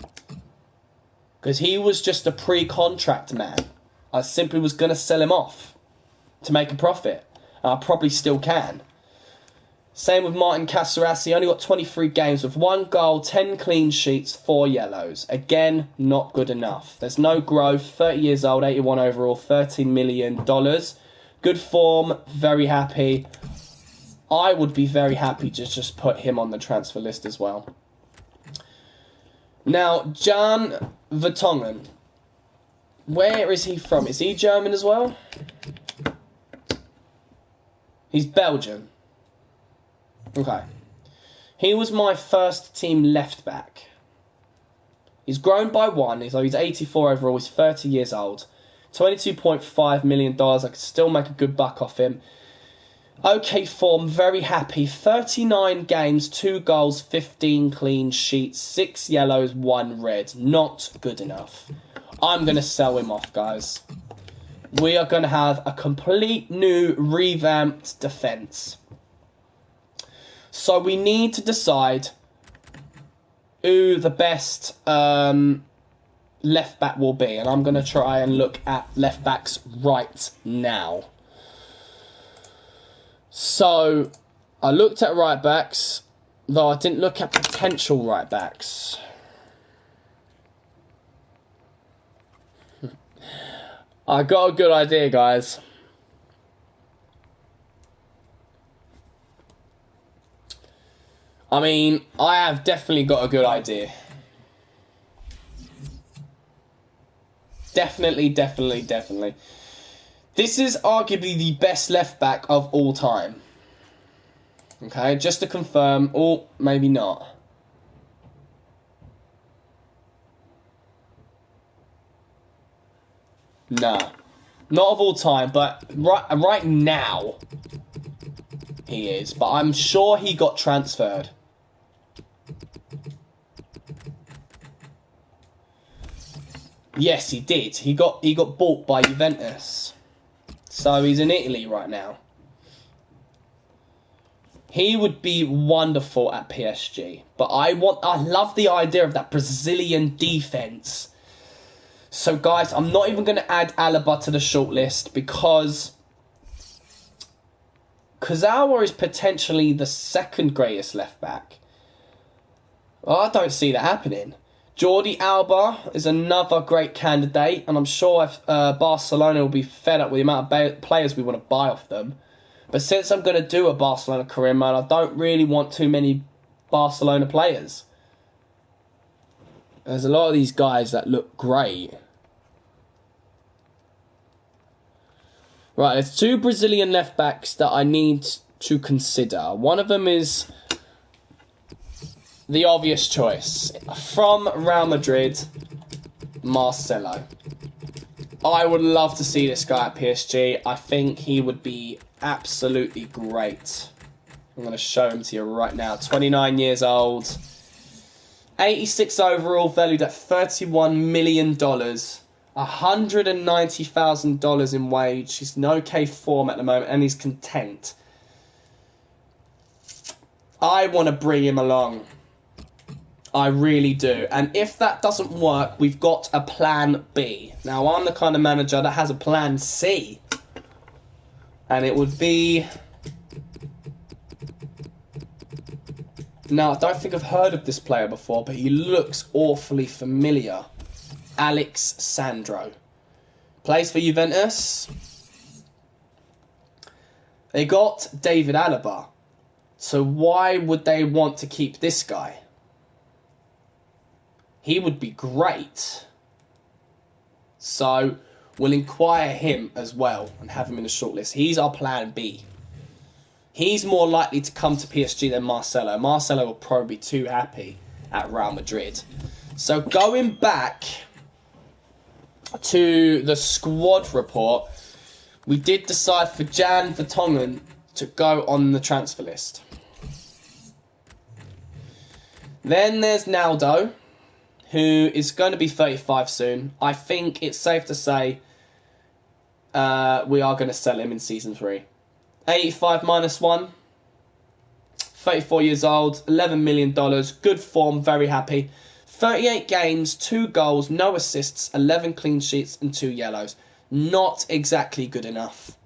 Because he was just a pre-contract man. I simply was going to sell him off to make a profit. And I probably still can. Same with Martin Caceres. He only got 23 games with 1 goal, 10 clean sheets, 4 yellows. Again, not good enough. There's no growth. 30 years old, 81 overall, $13 million. Good form, very happy. I would be very happy to just put him on the transfer list as well. Now, Jan Vertonghen. Where is he from? Is he German as well? He's Belgian. Okay. He was my first team left back. He's grown by 1. So he's 84 overall. He's 30 years old. $22.5 million. I could still make a good buck off him. Okay form, very happy. 39 games, 2 goals, 15 clean sheets, 6 yellows, 1 red. Not good enough. I'm going to sell him off, guys. We are going to have a complete new revamped defence. So we need to decide who the best left back will be. And I'm going to try and look at left backs right now. So I looked at right backs, though I didn't look at potential right backs. I got a good idea, guys. I mean, I have definitely got a good idea. Definitely. This is arguably the best left back of all time. Okay, just to confirm, or maybe not. Nah, not of all time, but right now he is. But I'm sure he got transferred. Yes, he did. He got bought by Juventus, so he's in Italy right now. He would be wonderful at PSG, but I love the idea of that Brazilian defense. So, guys, I'm not even going to add Alaba to the shortlist because Kurzawa is potentially the second greatest left back. I don't see that happening. Jordi Alba is another great candidate, and I'm sure Barcelona will be fed up with the amount of players we want to buy off them. But since I'm going to do a Barcelona career mode, I don't really want too many Barcelona players. There's a lot of these guys that look great. Right, there's two Brazilian left backs that I need to consider. One of them is the obvious choice. From Real Madrid, Marcelo. I would love to see this guy at PSG. I think he would be absolutely great. I'm going to show him to you right now. 29 years old. 86 overall, valued at $31 million. $190,000 in wage. He's in okay form at the moment and he's content. I want to bring him along. I really do. And if that doesn't work, we've got a plan B. Now, I'm the kind of manager that has a plan C. And it would be... Now, I don't think I've heard of this player before, but he looks awfully familiar. Alex Sandro. Plays for Juventus. They got David Alaba. So why would they want to keep this guy? He would be great. So we'll inquire him as well and have him in the shortlist. He's our plan B. He's more likely to come to PSG than Marcelo. Marcelo will probably be too happy at Real Madrid. So going back to the squad report, we did decide for Jan Vertonghen to go on the transfer list. Then there's Naldo, who is going to be 35 soon. I think it's safe to say we are going to sell him in Season 3. 85 minus 1. 34 years old. $11 million. Good form. Very happy. 38 games, 2 goals, no assists, 11 clean sheets and 2 yellows. Not exactly good enough.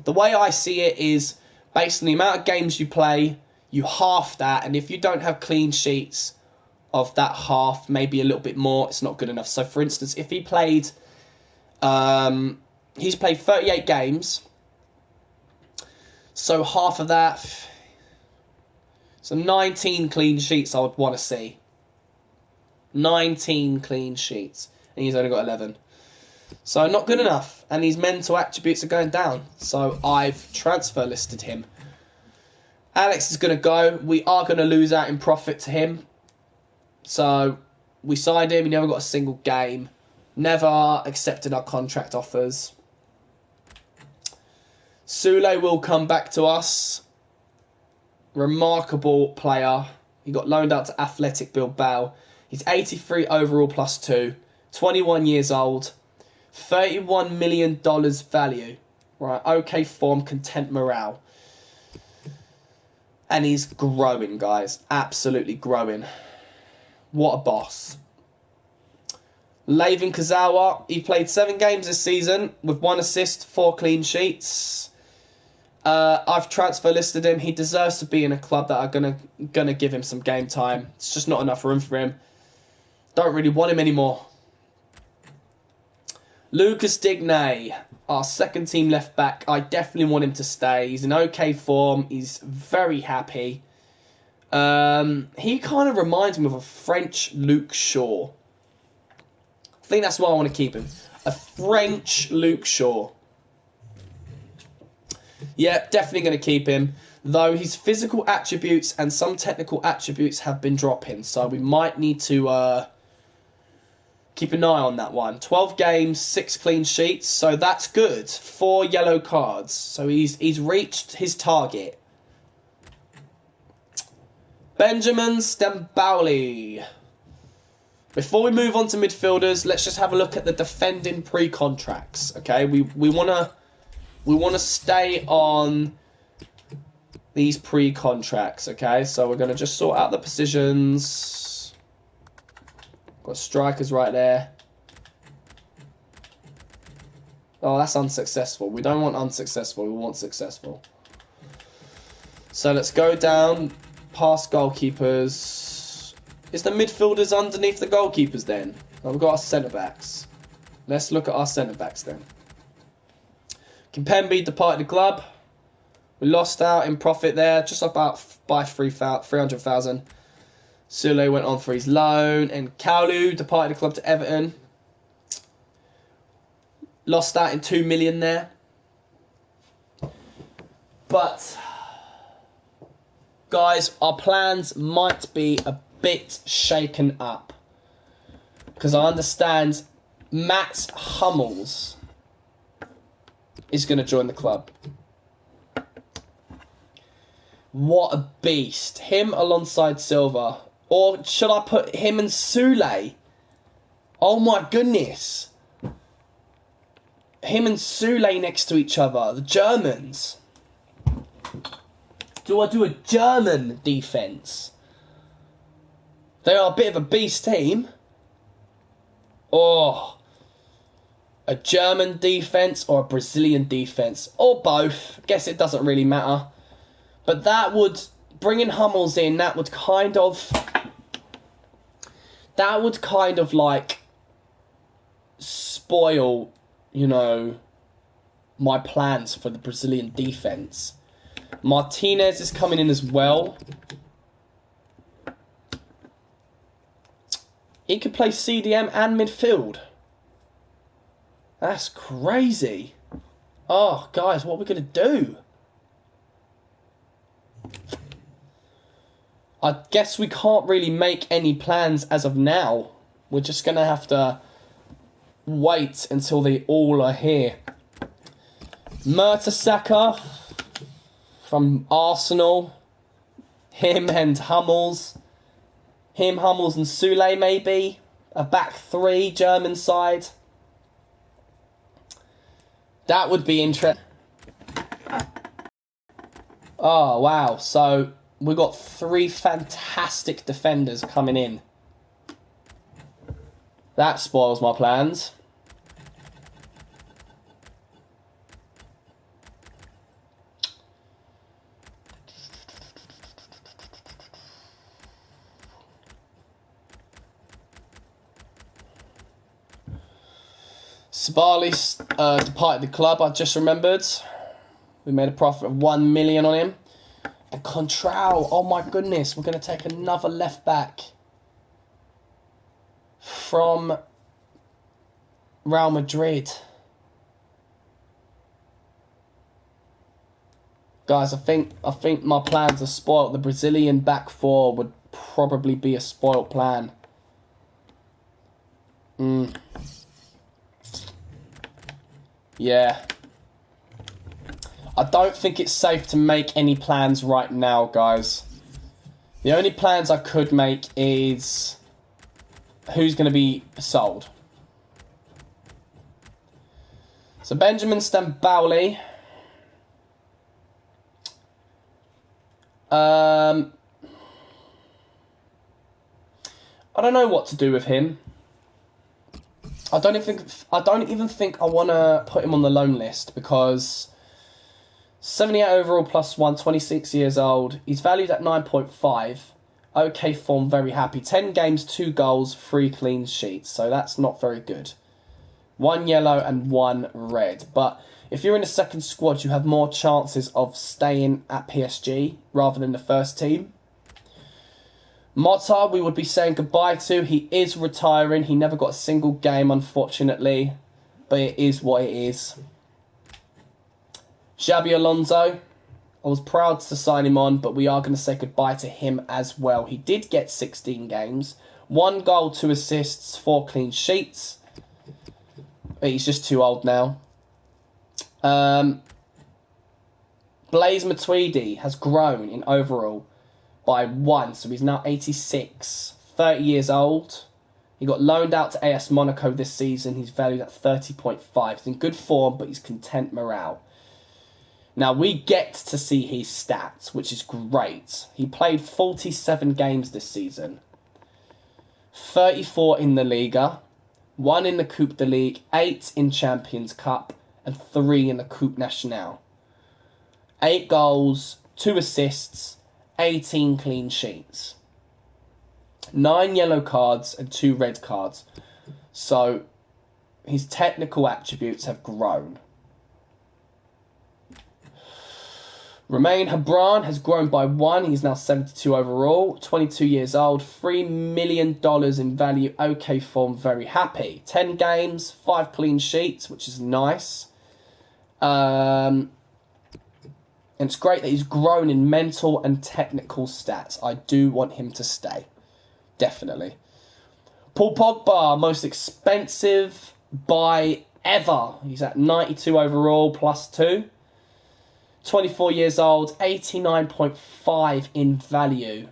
The way I see it is, based on the amount of games you play, you half that, and if you don't have clean sheets of that half, maybe a little bit more, it's not good enough. So, for instance, if he played... he's played 38 games, so half of that... So 19 clean sheets I would want to see. 19 clean sheets. And he's only got 11. So not good enough. And his mental attributes are going down. So I've transfer listed him. Alex is going to go. We are going to lose out in profit to him. So we signed him. He never got a single game. Never accepted our contract offers. Sule will come back to us. Remarkable player. He got loaned out to Athletic Bilbao. He's 83 overall plus 2. 21 years old. $31 million value. Right, okay form, content morale. And he's growing, guys. Absolutely growing. What a boss. Lavin Kazawa, he played 7 games this season with 1 assist, 4 clean sheets. I've transfer listed him. He deserves to be in a club that are gonna give him some game time. It's just not enough room for him. Don't really want him anymore. Lucas Digne, our second team left back. I definitely want him to stay. He's in okay form. He's very happy. He kind of reminds me of a French Luke Shaw. I think that's why I want to keep him. A French Luke Shaw. Yeah, definitely going to keep him. Though his physical attributes and some technical attributes have been dropping. So we might need to keep an eye on that one. 12 games, 6 clean sheets. So that's good. 4 yellow cards. So he's reached his target. Benjamin Stambouli. Before we move on to midfielders, let's just have a look at the defending pre-contracts. Okay, we wanna stay on these pre-contracts. Okay, so we're gonna just sort out the positions. Got strikers right there. Oh, that's unsuccessful. We don't want unsuccessful. We want successful. So let's go down past goalkeepers. Is the midfielders underneath the goalkeepers then? Oh, we've got our centre-backs. Let's look at our centre-backs then. Kimpembe departed the club. We lost out in profit there, just about by 300,000. Sule went on for his loan, and Kaulu departed the club to Everton. Lost out in 2 million there. But, guys, our plans might be a bit shaken up. Because I understand Mats Hummels is going to join the club. What a beast. Him alongside Silva. Or should I put him and Sule? Oh my goodness. Him and Sule next to each other. The Germans. Do I do a German defence? They are a bit of a beast team. Oh. A German defence or a Brazilian defence. Or both. Guess it doesn't really matter. But that would, bringing Hummels in, that would kind of like spoil, you know, my plans for the Brazilian defence. Martinez is coming in as well. He could play CDM and midfield. That's crazy. Oh, guys, what are we going to do? I guess we can't really make any plans as of now. We're just going to have to wait until they all are here. Mertesacker from Arsenal. Him and Hummels. Him, Hummels and Sule maybe. A back 3 German side. That would be interesting. Oh, wow. So we've got 3 fantastic defenders coming in. That spoils my plans. Sabali departed the club, I just remembered. We made a profit of 1 million on him. And Contral, oh my goodness, we're going to take another left back from Real Madrid. Guys, I think my plans are spoiled. The Brazilian back 4 would probably be a spoiled plan. Yeah. I don't think it's safe to make any plans right now, guys. The only plans I could make is who's going to be sold. So Benjamin Stambouli. I don't know what to do with him. I don't even think I want to put him on the loan list because 78 overall +1, 26 years old. He's valued at 9.5. Okay form, very happy. 10 games, 2 goals, 3 clean sheets. So that's not very good. 1 yellow and 1 red. But if you're in the second squad, you have more chances of staying at PSG rather than the first team. Mota, we would be saying goodbye to. He is retiring. He never got a single game, unfortunately. But it is what it is. Xabi Alonso, I was proud to sign him on, but we are going to say goodbye to him as well. He did get 16 games. 1 goal, 2 assists, 4 clean sheets. But he's just too old now. Blaise Matuidi has grown in overall by 1, so he's now 86, 30 years old. He got loaned out to AS Monaco this season. He's valued at 30.5. He's in good form, but he's content morale. Now, we get to see his stats, which is great. He played 47 games this season. 34 in the Liga, 1 in the Coupe de Ligue, 8 in Champions Cup, and 3 in the Coupe Nationale. 8 goals, 2 assists, 18 clean sheets. 9 yellow cards and 2 red cards. So, his technical attributes have grown. Romain Hebron has grown by 1. He's now 72 overall. 22 years old. $3 million in value. Okay form. Very happy. 10 games. 5 clean sheets, which is nice. And it's great that he's grown in mental and technical stats. I do want him to stay. Definitely. Paul Pogba, most expensive buy ever. He's at 92 overall, +2. 24 years old, 89.5 in value.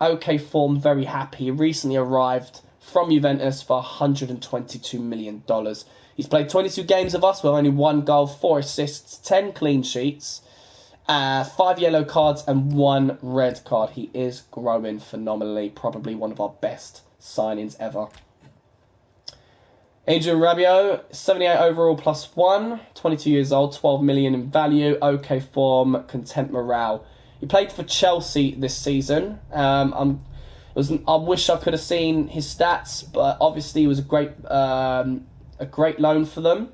Okay form, very happy. He recently arrived from Juventus for $122 million. He's played 22 games of us with only 1 goal, 4 assists, 10 clean sheets, 5 yellow cards and 1 red card. He is growing phenomenally. Probably one of our best signings ever. Adrien Rabiot, 78 overall +1, 22 years old, 12 million in value, okay form, content morale. He played for Chelsea this season. I wish I could have seen his stats, but obviously he was a great loan for them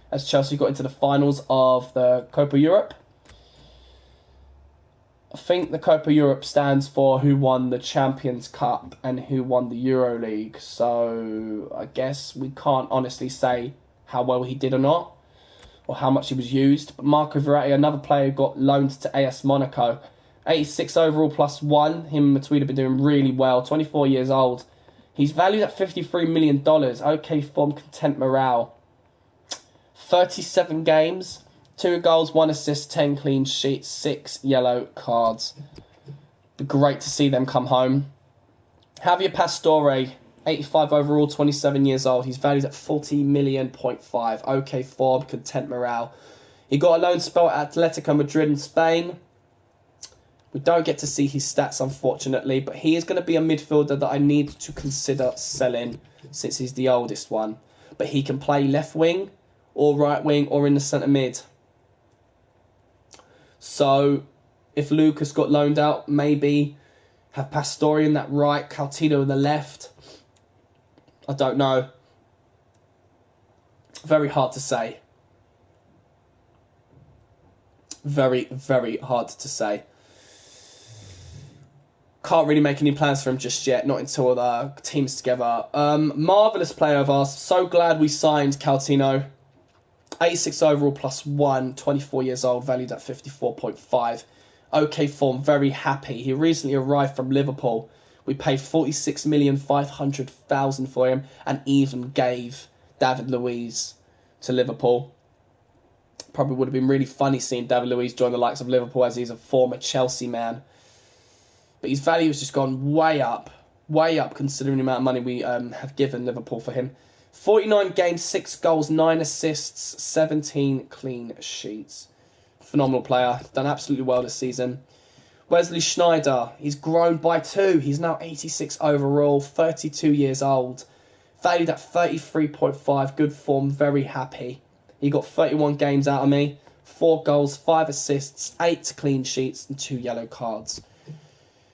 as Chelsea got into the finals of the Copa Europe. I think the Copa Europe stands for who won the Champions Cup and who won the Euro League. So I guess we can't honestly say how well he did or not, or how much he was used. But Marco Verratti, another player who got loaned to AS Monaco. 86 overall +1. Him and Matuidi have been doing really well. 24 years old. He's valued at $53 million. Okay form, content morale. 37 games. 2 goals, 1 assist, 10 clean sheets, 6 yellow cards. Be great to see them come home. Javier Pastore, 85 overall, 27 years old. He's valued at $40.5 million. Okay form, content morale. He got a loan spell at Atletico Madrid in Spain. We don't get to see his stats, unfortunately, but he is going to be a midfielder that I need to consider selling since he's the oldest one. But he can play left wing or right wing or in the centre mid. So, if Lucas got loaned out, maybe have Pastore in that right, Coutinho in the left. I don't know. Very hard to say. Very, very hard to say. Can't really make any plans for him just yet, not until the team's together. Marvellous player of ours. So glad we signed Coutinho. 86 overall +1, 24 years old, valued at 54.5. Okay form, very happy. He recently arrived from Liverpool. We paid 46,500,000 for him and even gave David Luiz to Liverpool. Probably would have been really funny seeing David Luiz join the likes of Liverpool as he's a former Chelsea man. But his value has just gone way up considering the amount of money we have given Liverpool for him. 49 games, 6 goals, 9 assists, 17 clean sheets. Phenomenal player. Done absolutely well this season. Wesley Sneijder, he's grown by 2. He's now 86 overall, 32 years old. Valued at 33.5, good form, very happy. He got 31 games out of me, 4 goals, 5 assists, 8 clean sheets, and 2 yellow cards.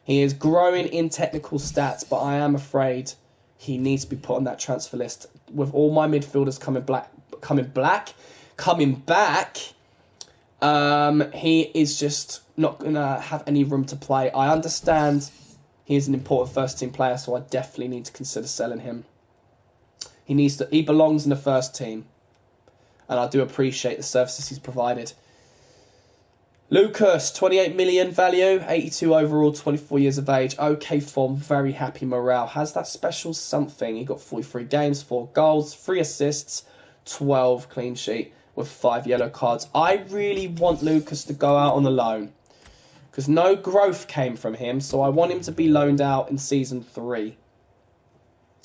He is growing in technical stats, but I am afraid he needs to be put on that transfer list. With all my midfielders coming back, he is just not going to have any room to play. I understand he is an important first-team player, so I definitely need to consider selling him. He belongs in the first team, and I do appreciate the services he's provided. Lucas, 28 million value, 82 overall, 24 years of age. Okay form, very happy morale. Has that special something. He got 43 games, 4 goals, 3 assists, 12 clean sheet with 5 yellow cards. I really want Lucas to go out on the loan because no growth came from him, so I want him to be loaned out in Season 3.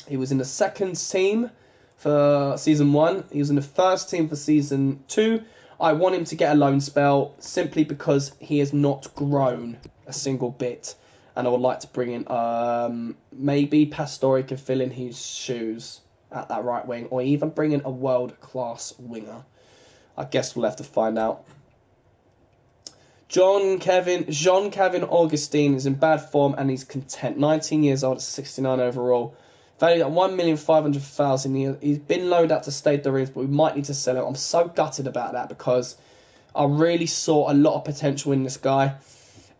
He was in the second team for Season 1. He was in the first team for Season 2. I want him to get a loan spell simply because he has not grown a single bit. And I would like to bring in, maybe Pastore can fill in his shoes at that right wing. Or even bring in a world-class winger. I guess we'll have to find out. Jean-Kevin Augustine is in bad form and he's content. 19 years old at 69 overall. Valued at $1,500,000. He's been loaned out to Stade de Reims, but we might need to sell him. I'm so gutted about that because I really saw a lot of potential in this guy.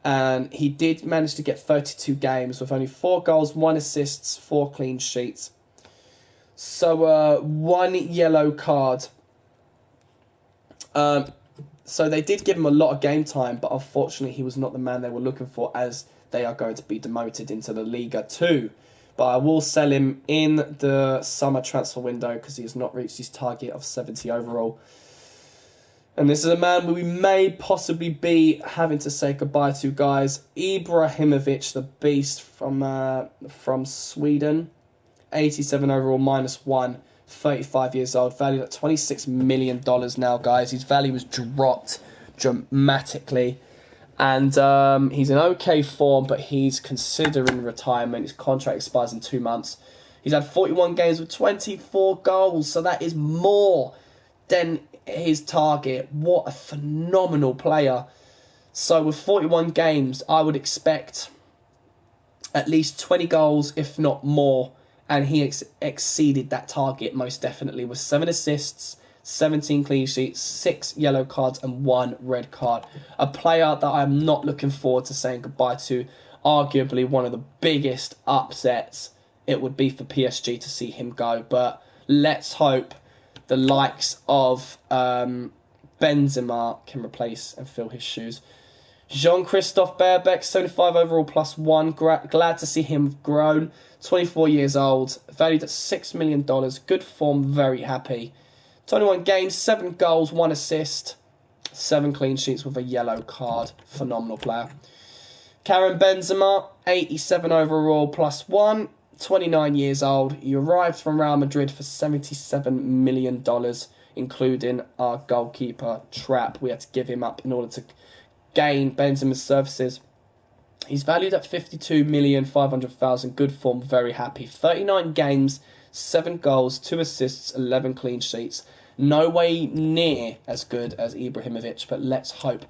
And he did manage to get 32 games with only 4 goals, 1 assist, 4 clean sheets. So 1 yellow card. So they did give him a lot of game time, but unfortunately he was not the man they were looking for as they are going to be demoted into the Liga 2. But I will sell him in the summer transfer window because he has not reached his target of 70 overall. And this is a man we may possibly be having to say goodbye to, guys. Ibrahimovic, the beast from Sweden. 87 overall, -1. 35 years old, valued at $26 million now, guys. His value has dropped dramatically. And he's in okay form, but he's considering retirement. His contract expires in 2 months. He's had 41 games with 24 goals, so that is more than his target. What a phenomenal player. So with 41 games, I would expect at least 20 goals, if not more. And he exceeded that target most definitely with 7 assists, 17 clean sheets, 6 yellow cards and 1 red card. A player that I'm not looking forward to saying goodbye to. Arguably one of the biggest upsets it would be for PSG to see him go. But let's hope the likes of Benzema can replace and fill his shoes. Jean-Christophe Beerbeck, 75 overall +1. Glad to see him grown. 24 years old. Valued at $6 million. Good form, very happy. 21 games, 7 goals, 1 assist. 7 clean sheets with a yellow card. Phenomenal player. Karim Benzema, 87 overall +1. 29 years old. He arrived from Real Madrid for $77 million, including our goalkeeper Trap. We had to give him up in order to gain Benzema's services. He's valued at $52,500,000. Good form, very happy. 39 games, 7 goals, 2 assists, 11 clean sheets. No way near as good as Ibrahimovic, but let's hope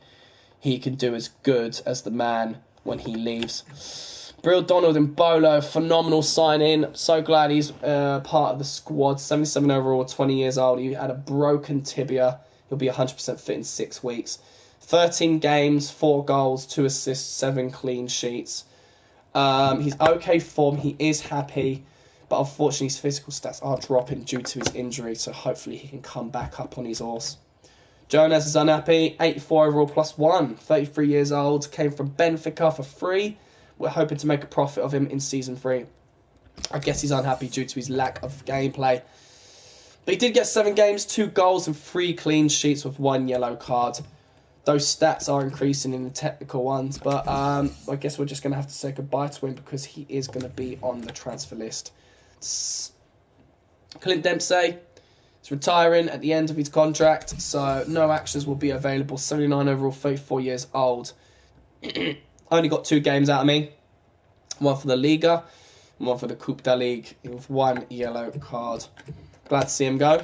he can do as good as the man when he leaves. Bril Donald and Bolo, phenomenal sign-in. So glad he's part of the squad. 77 overall, 20 years old. He had a broken tibia. He'll be 100% fit in 6 weeks. 13 games, 4 goals, 2 assists, 7 clean sheets. He's okay form. He is happy. But unfortunately, his physical stats are dropping due to his injury. So hopefully he can come back up on his horse. Jonas is unhappy. 84 overall +1. 33 years old. Came from Benfica for free. We're hoping to make a profit of him in Season 3. I guess he's unhappy due to his lack of gameplay. But he did get 7 games, 2 goals and 3 clean sheets with 1 yellow card. Those stats are increasing in the technical ones. But I guess we're just going to have to say goodbye to him because he is going to be on the transfer list. Clint Dempsey is retiring at the end of his contract. So no actions will be available. 79 overall, 34 years old. Only got 2 games out of me. One for the Liga, and one for the Coupe de Ligue, with 1 yellow card. Glad to see him go.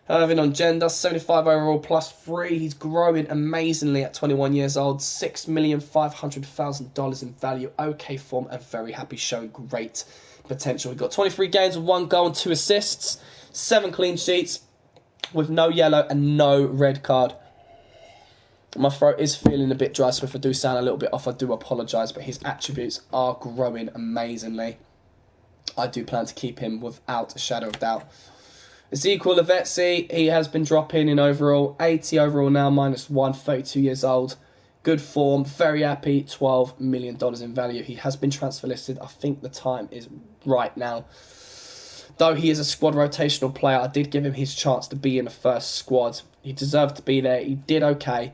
Irving on gender, 75 overall plus 3. He's growing amazingly at 21 years old. $6,500,000 in value. Okay form, a very happy show. Great potential. We've got 23 games with 1 goal and 2 assists. 7 clean sheets with no yellow and no red card. My throat is feeling a bit dry, so if I do sound a little bit off, I do apologise, but his attributes are growing amazingly. I do plan to keep him without a shadow of doubt. Ezekiel Lavezzi, he has been dropping in overall. 80 overall now, -1, 32 years old. Good form, very happy, $12 million in value. He has been transfer listed. I think the time is right now. Though he is a squad rotational player, I did give him his chance to be in the first squad. He deserved to be there. He did okay.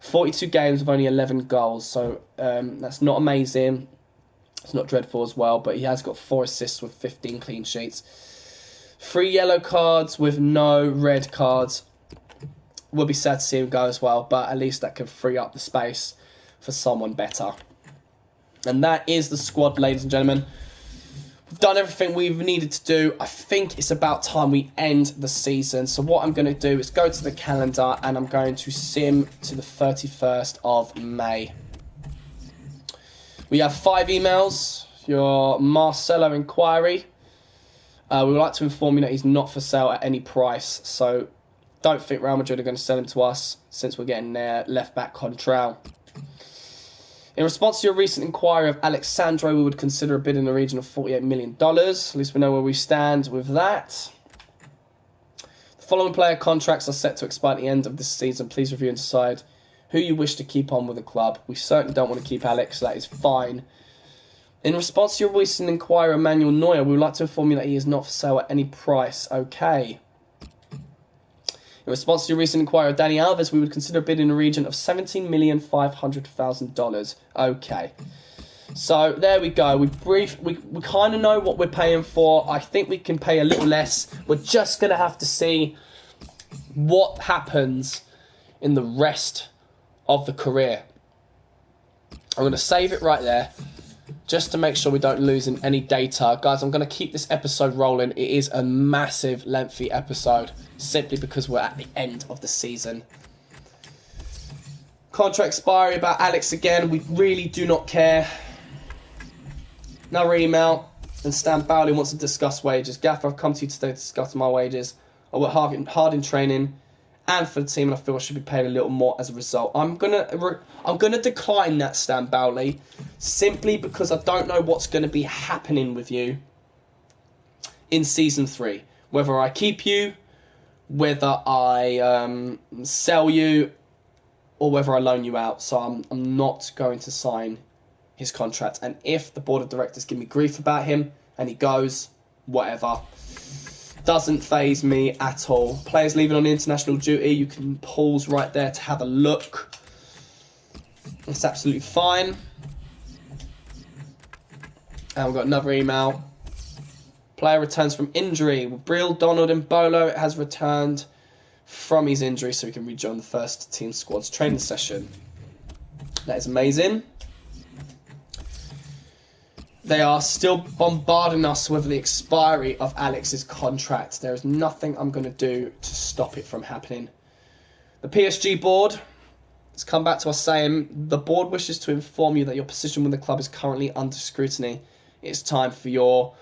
42 games with only 11 goals, so that's not amazing. It's not dreadful as well, but he has got 4 assists with 15 clean sheets. 3 yellow cards with no red cards. Would be sad to see him go as well, but at least that can free up the space for someone better. And that is the squad, ladies and gentlemen. We've done everything we've needed to do. I think it's about time we end the season. So what I'm going to do is go to the calendar and I'm going to sim to the 31st of May. We have 5 emails. Your Marcelo inquiry. We would like to inform you that he's not for sale at any price. So don't think Real Madrid are going to sell him to us since we're getting their left-back Contral. In response to your recent inquiry of Alexandro, we would consider a bid in the region of $48 million. At least we know where we stand with that. The following player contracts are set to expire at the end of this season. Please review and decide who you wish to keep on with the club. We certainly don't want to keep Alex, so that is fine. In response to your recent inquiry of Manuel Neuer, we would like to inform you that he is not for sale at any price. Okay. In response to your recent inquiry of Dani Alves, we would consider a bid in the region of $17,500,000. Okay. So, there we go. We kind of know what we're paying for. I think we can pay a little less. We're just going to have to see what happens in the rest of the career. I'm going to save it right there, just to make sure we don't lose in any data. Guys, I'm going to keep this episode rolling. It is a massive, lengthy episode, simply because we're at the end of the season. Contract expiry about Alex again. We really do not care. Another email. And Stan Bowley wants to discuss wages. Gaffer, I've come to you today to discuss my wages. I work hard in training and for the team, and I feel I should be paid a little more as a result. I'm gonna decline that, Stan Bowley, simply because I don't know what's going to be happening with you in Season 3. Whether I keep you, whether I sell you, or whether I loan you out. So I'm not going to sign his contract. And if the board of directors give me grief about him and he goes, whatever. Doesn't faze me at all. Players leaving on international duty, you can pause right there to have a look. It's absolutely fine. And we've got another email. Player returns from injury. Brill, Donald and Bolo has returned from his injury so he can rejoin the first team squad's training session. That is amazing. They are still bombarding us with the expiry of Alex's contract. There is nothing I'm going to do to stop it from happening. The PSG board has come back to us saying, the board wishes to inform you that your position with the club is currently under scrutiny. It's time for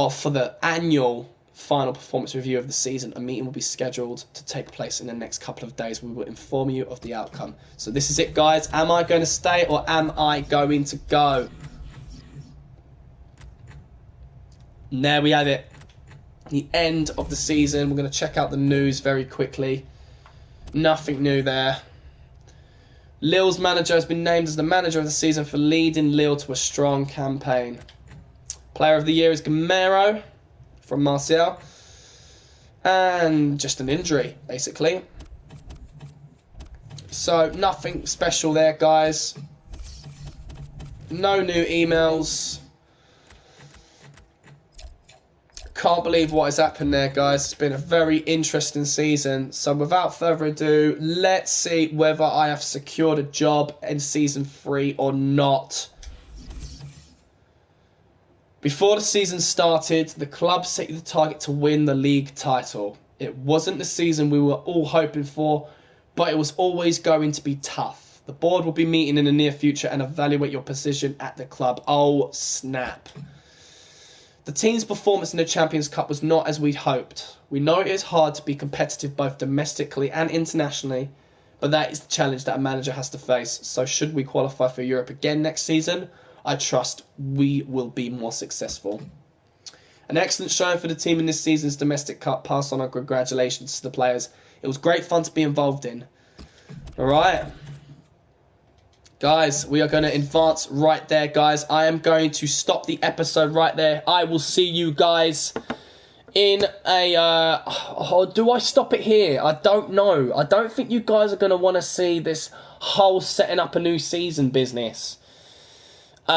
for the annual final performance review of the season. A meeting will be scheduled to take place in the next couple of days. We will inform you of the outcome. So this is it, guys. Am I going to stay or am I going to go? And there we have it. The end of the season. We're going to check out the news very quickly. Nothing new there. Lille's manager has been named as the manager of the season for leading Lille to a strong campaign. Player of the year is Gamero from Marseille. And just an injury, basically. So, nothing special there, guys. No new emails. Can't believe what has happened there, guys. It's been a very interesting season. So without further ado, let's see whether I have secured a job in Season 3 or not. Before the season started, the club set the target to win the league title. It wasn't the season we were all hoping for, but it was always going to be tough. The board will be meeting in the near future and evaluate your position at the club. Oh, snap. The team's performance in the Champions Cup was not as we'd hoped. We know it is hard to be competitive both domestically and internationally, but that is the challenge that a manager has to face. So should we qualify for Europe again next season, I trust we will be more successful. An excellent showing for the team in this season's domestic cup. Pass on our congratulations to the players. It was great fun to be involved in. Alright. Guys, we are going to advance right there, guys. I am going to stop the episode right there. I will see you guys in a... do I stop it here? I don't know. I don't think you guys are going to want to see this whole setting up a new season business. Do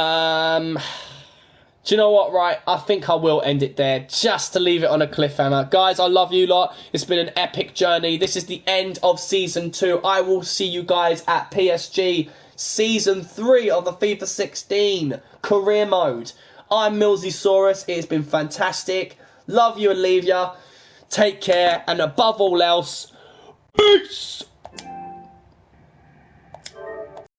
you know what, right? I think I will end it there, just to leave it on a cliffhanger. Guys, I love you lot. It's been an epic journey. This is the end of Season 2. I will see you guys at PSG Season 3 of the FIFA 16 Career Mode. I'm Millsysaurus. It has been fantastic. Love you and leave ya. Take care, and above all else, peace!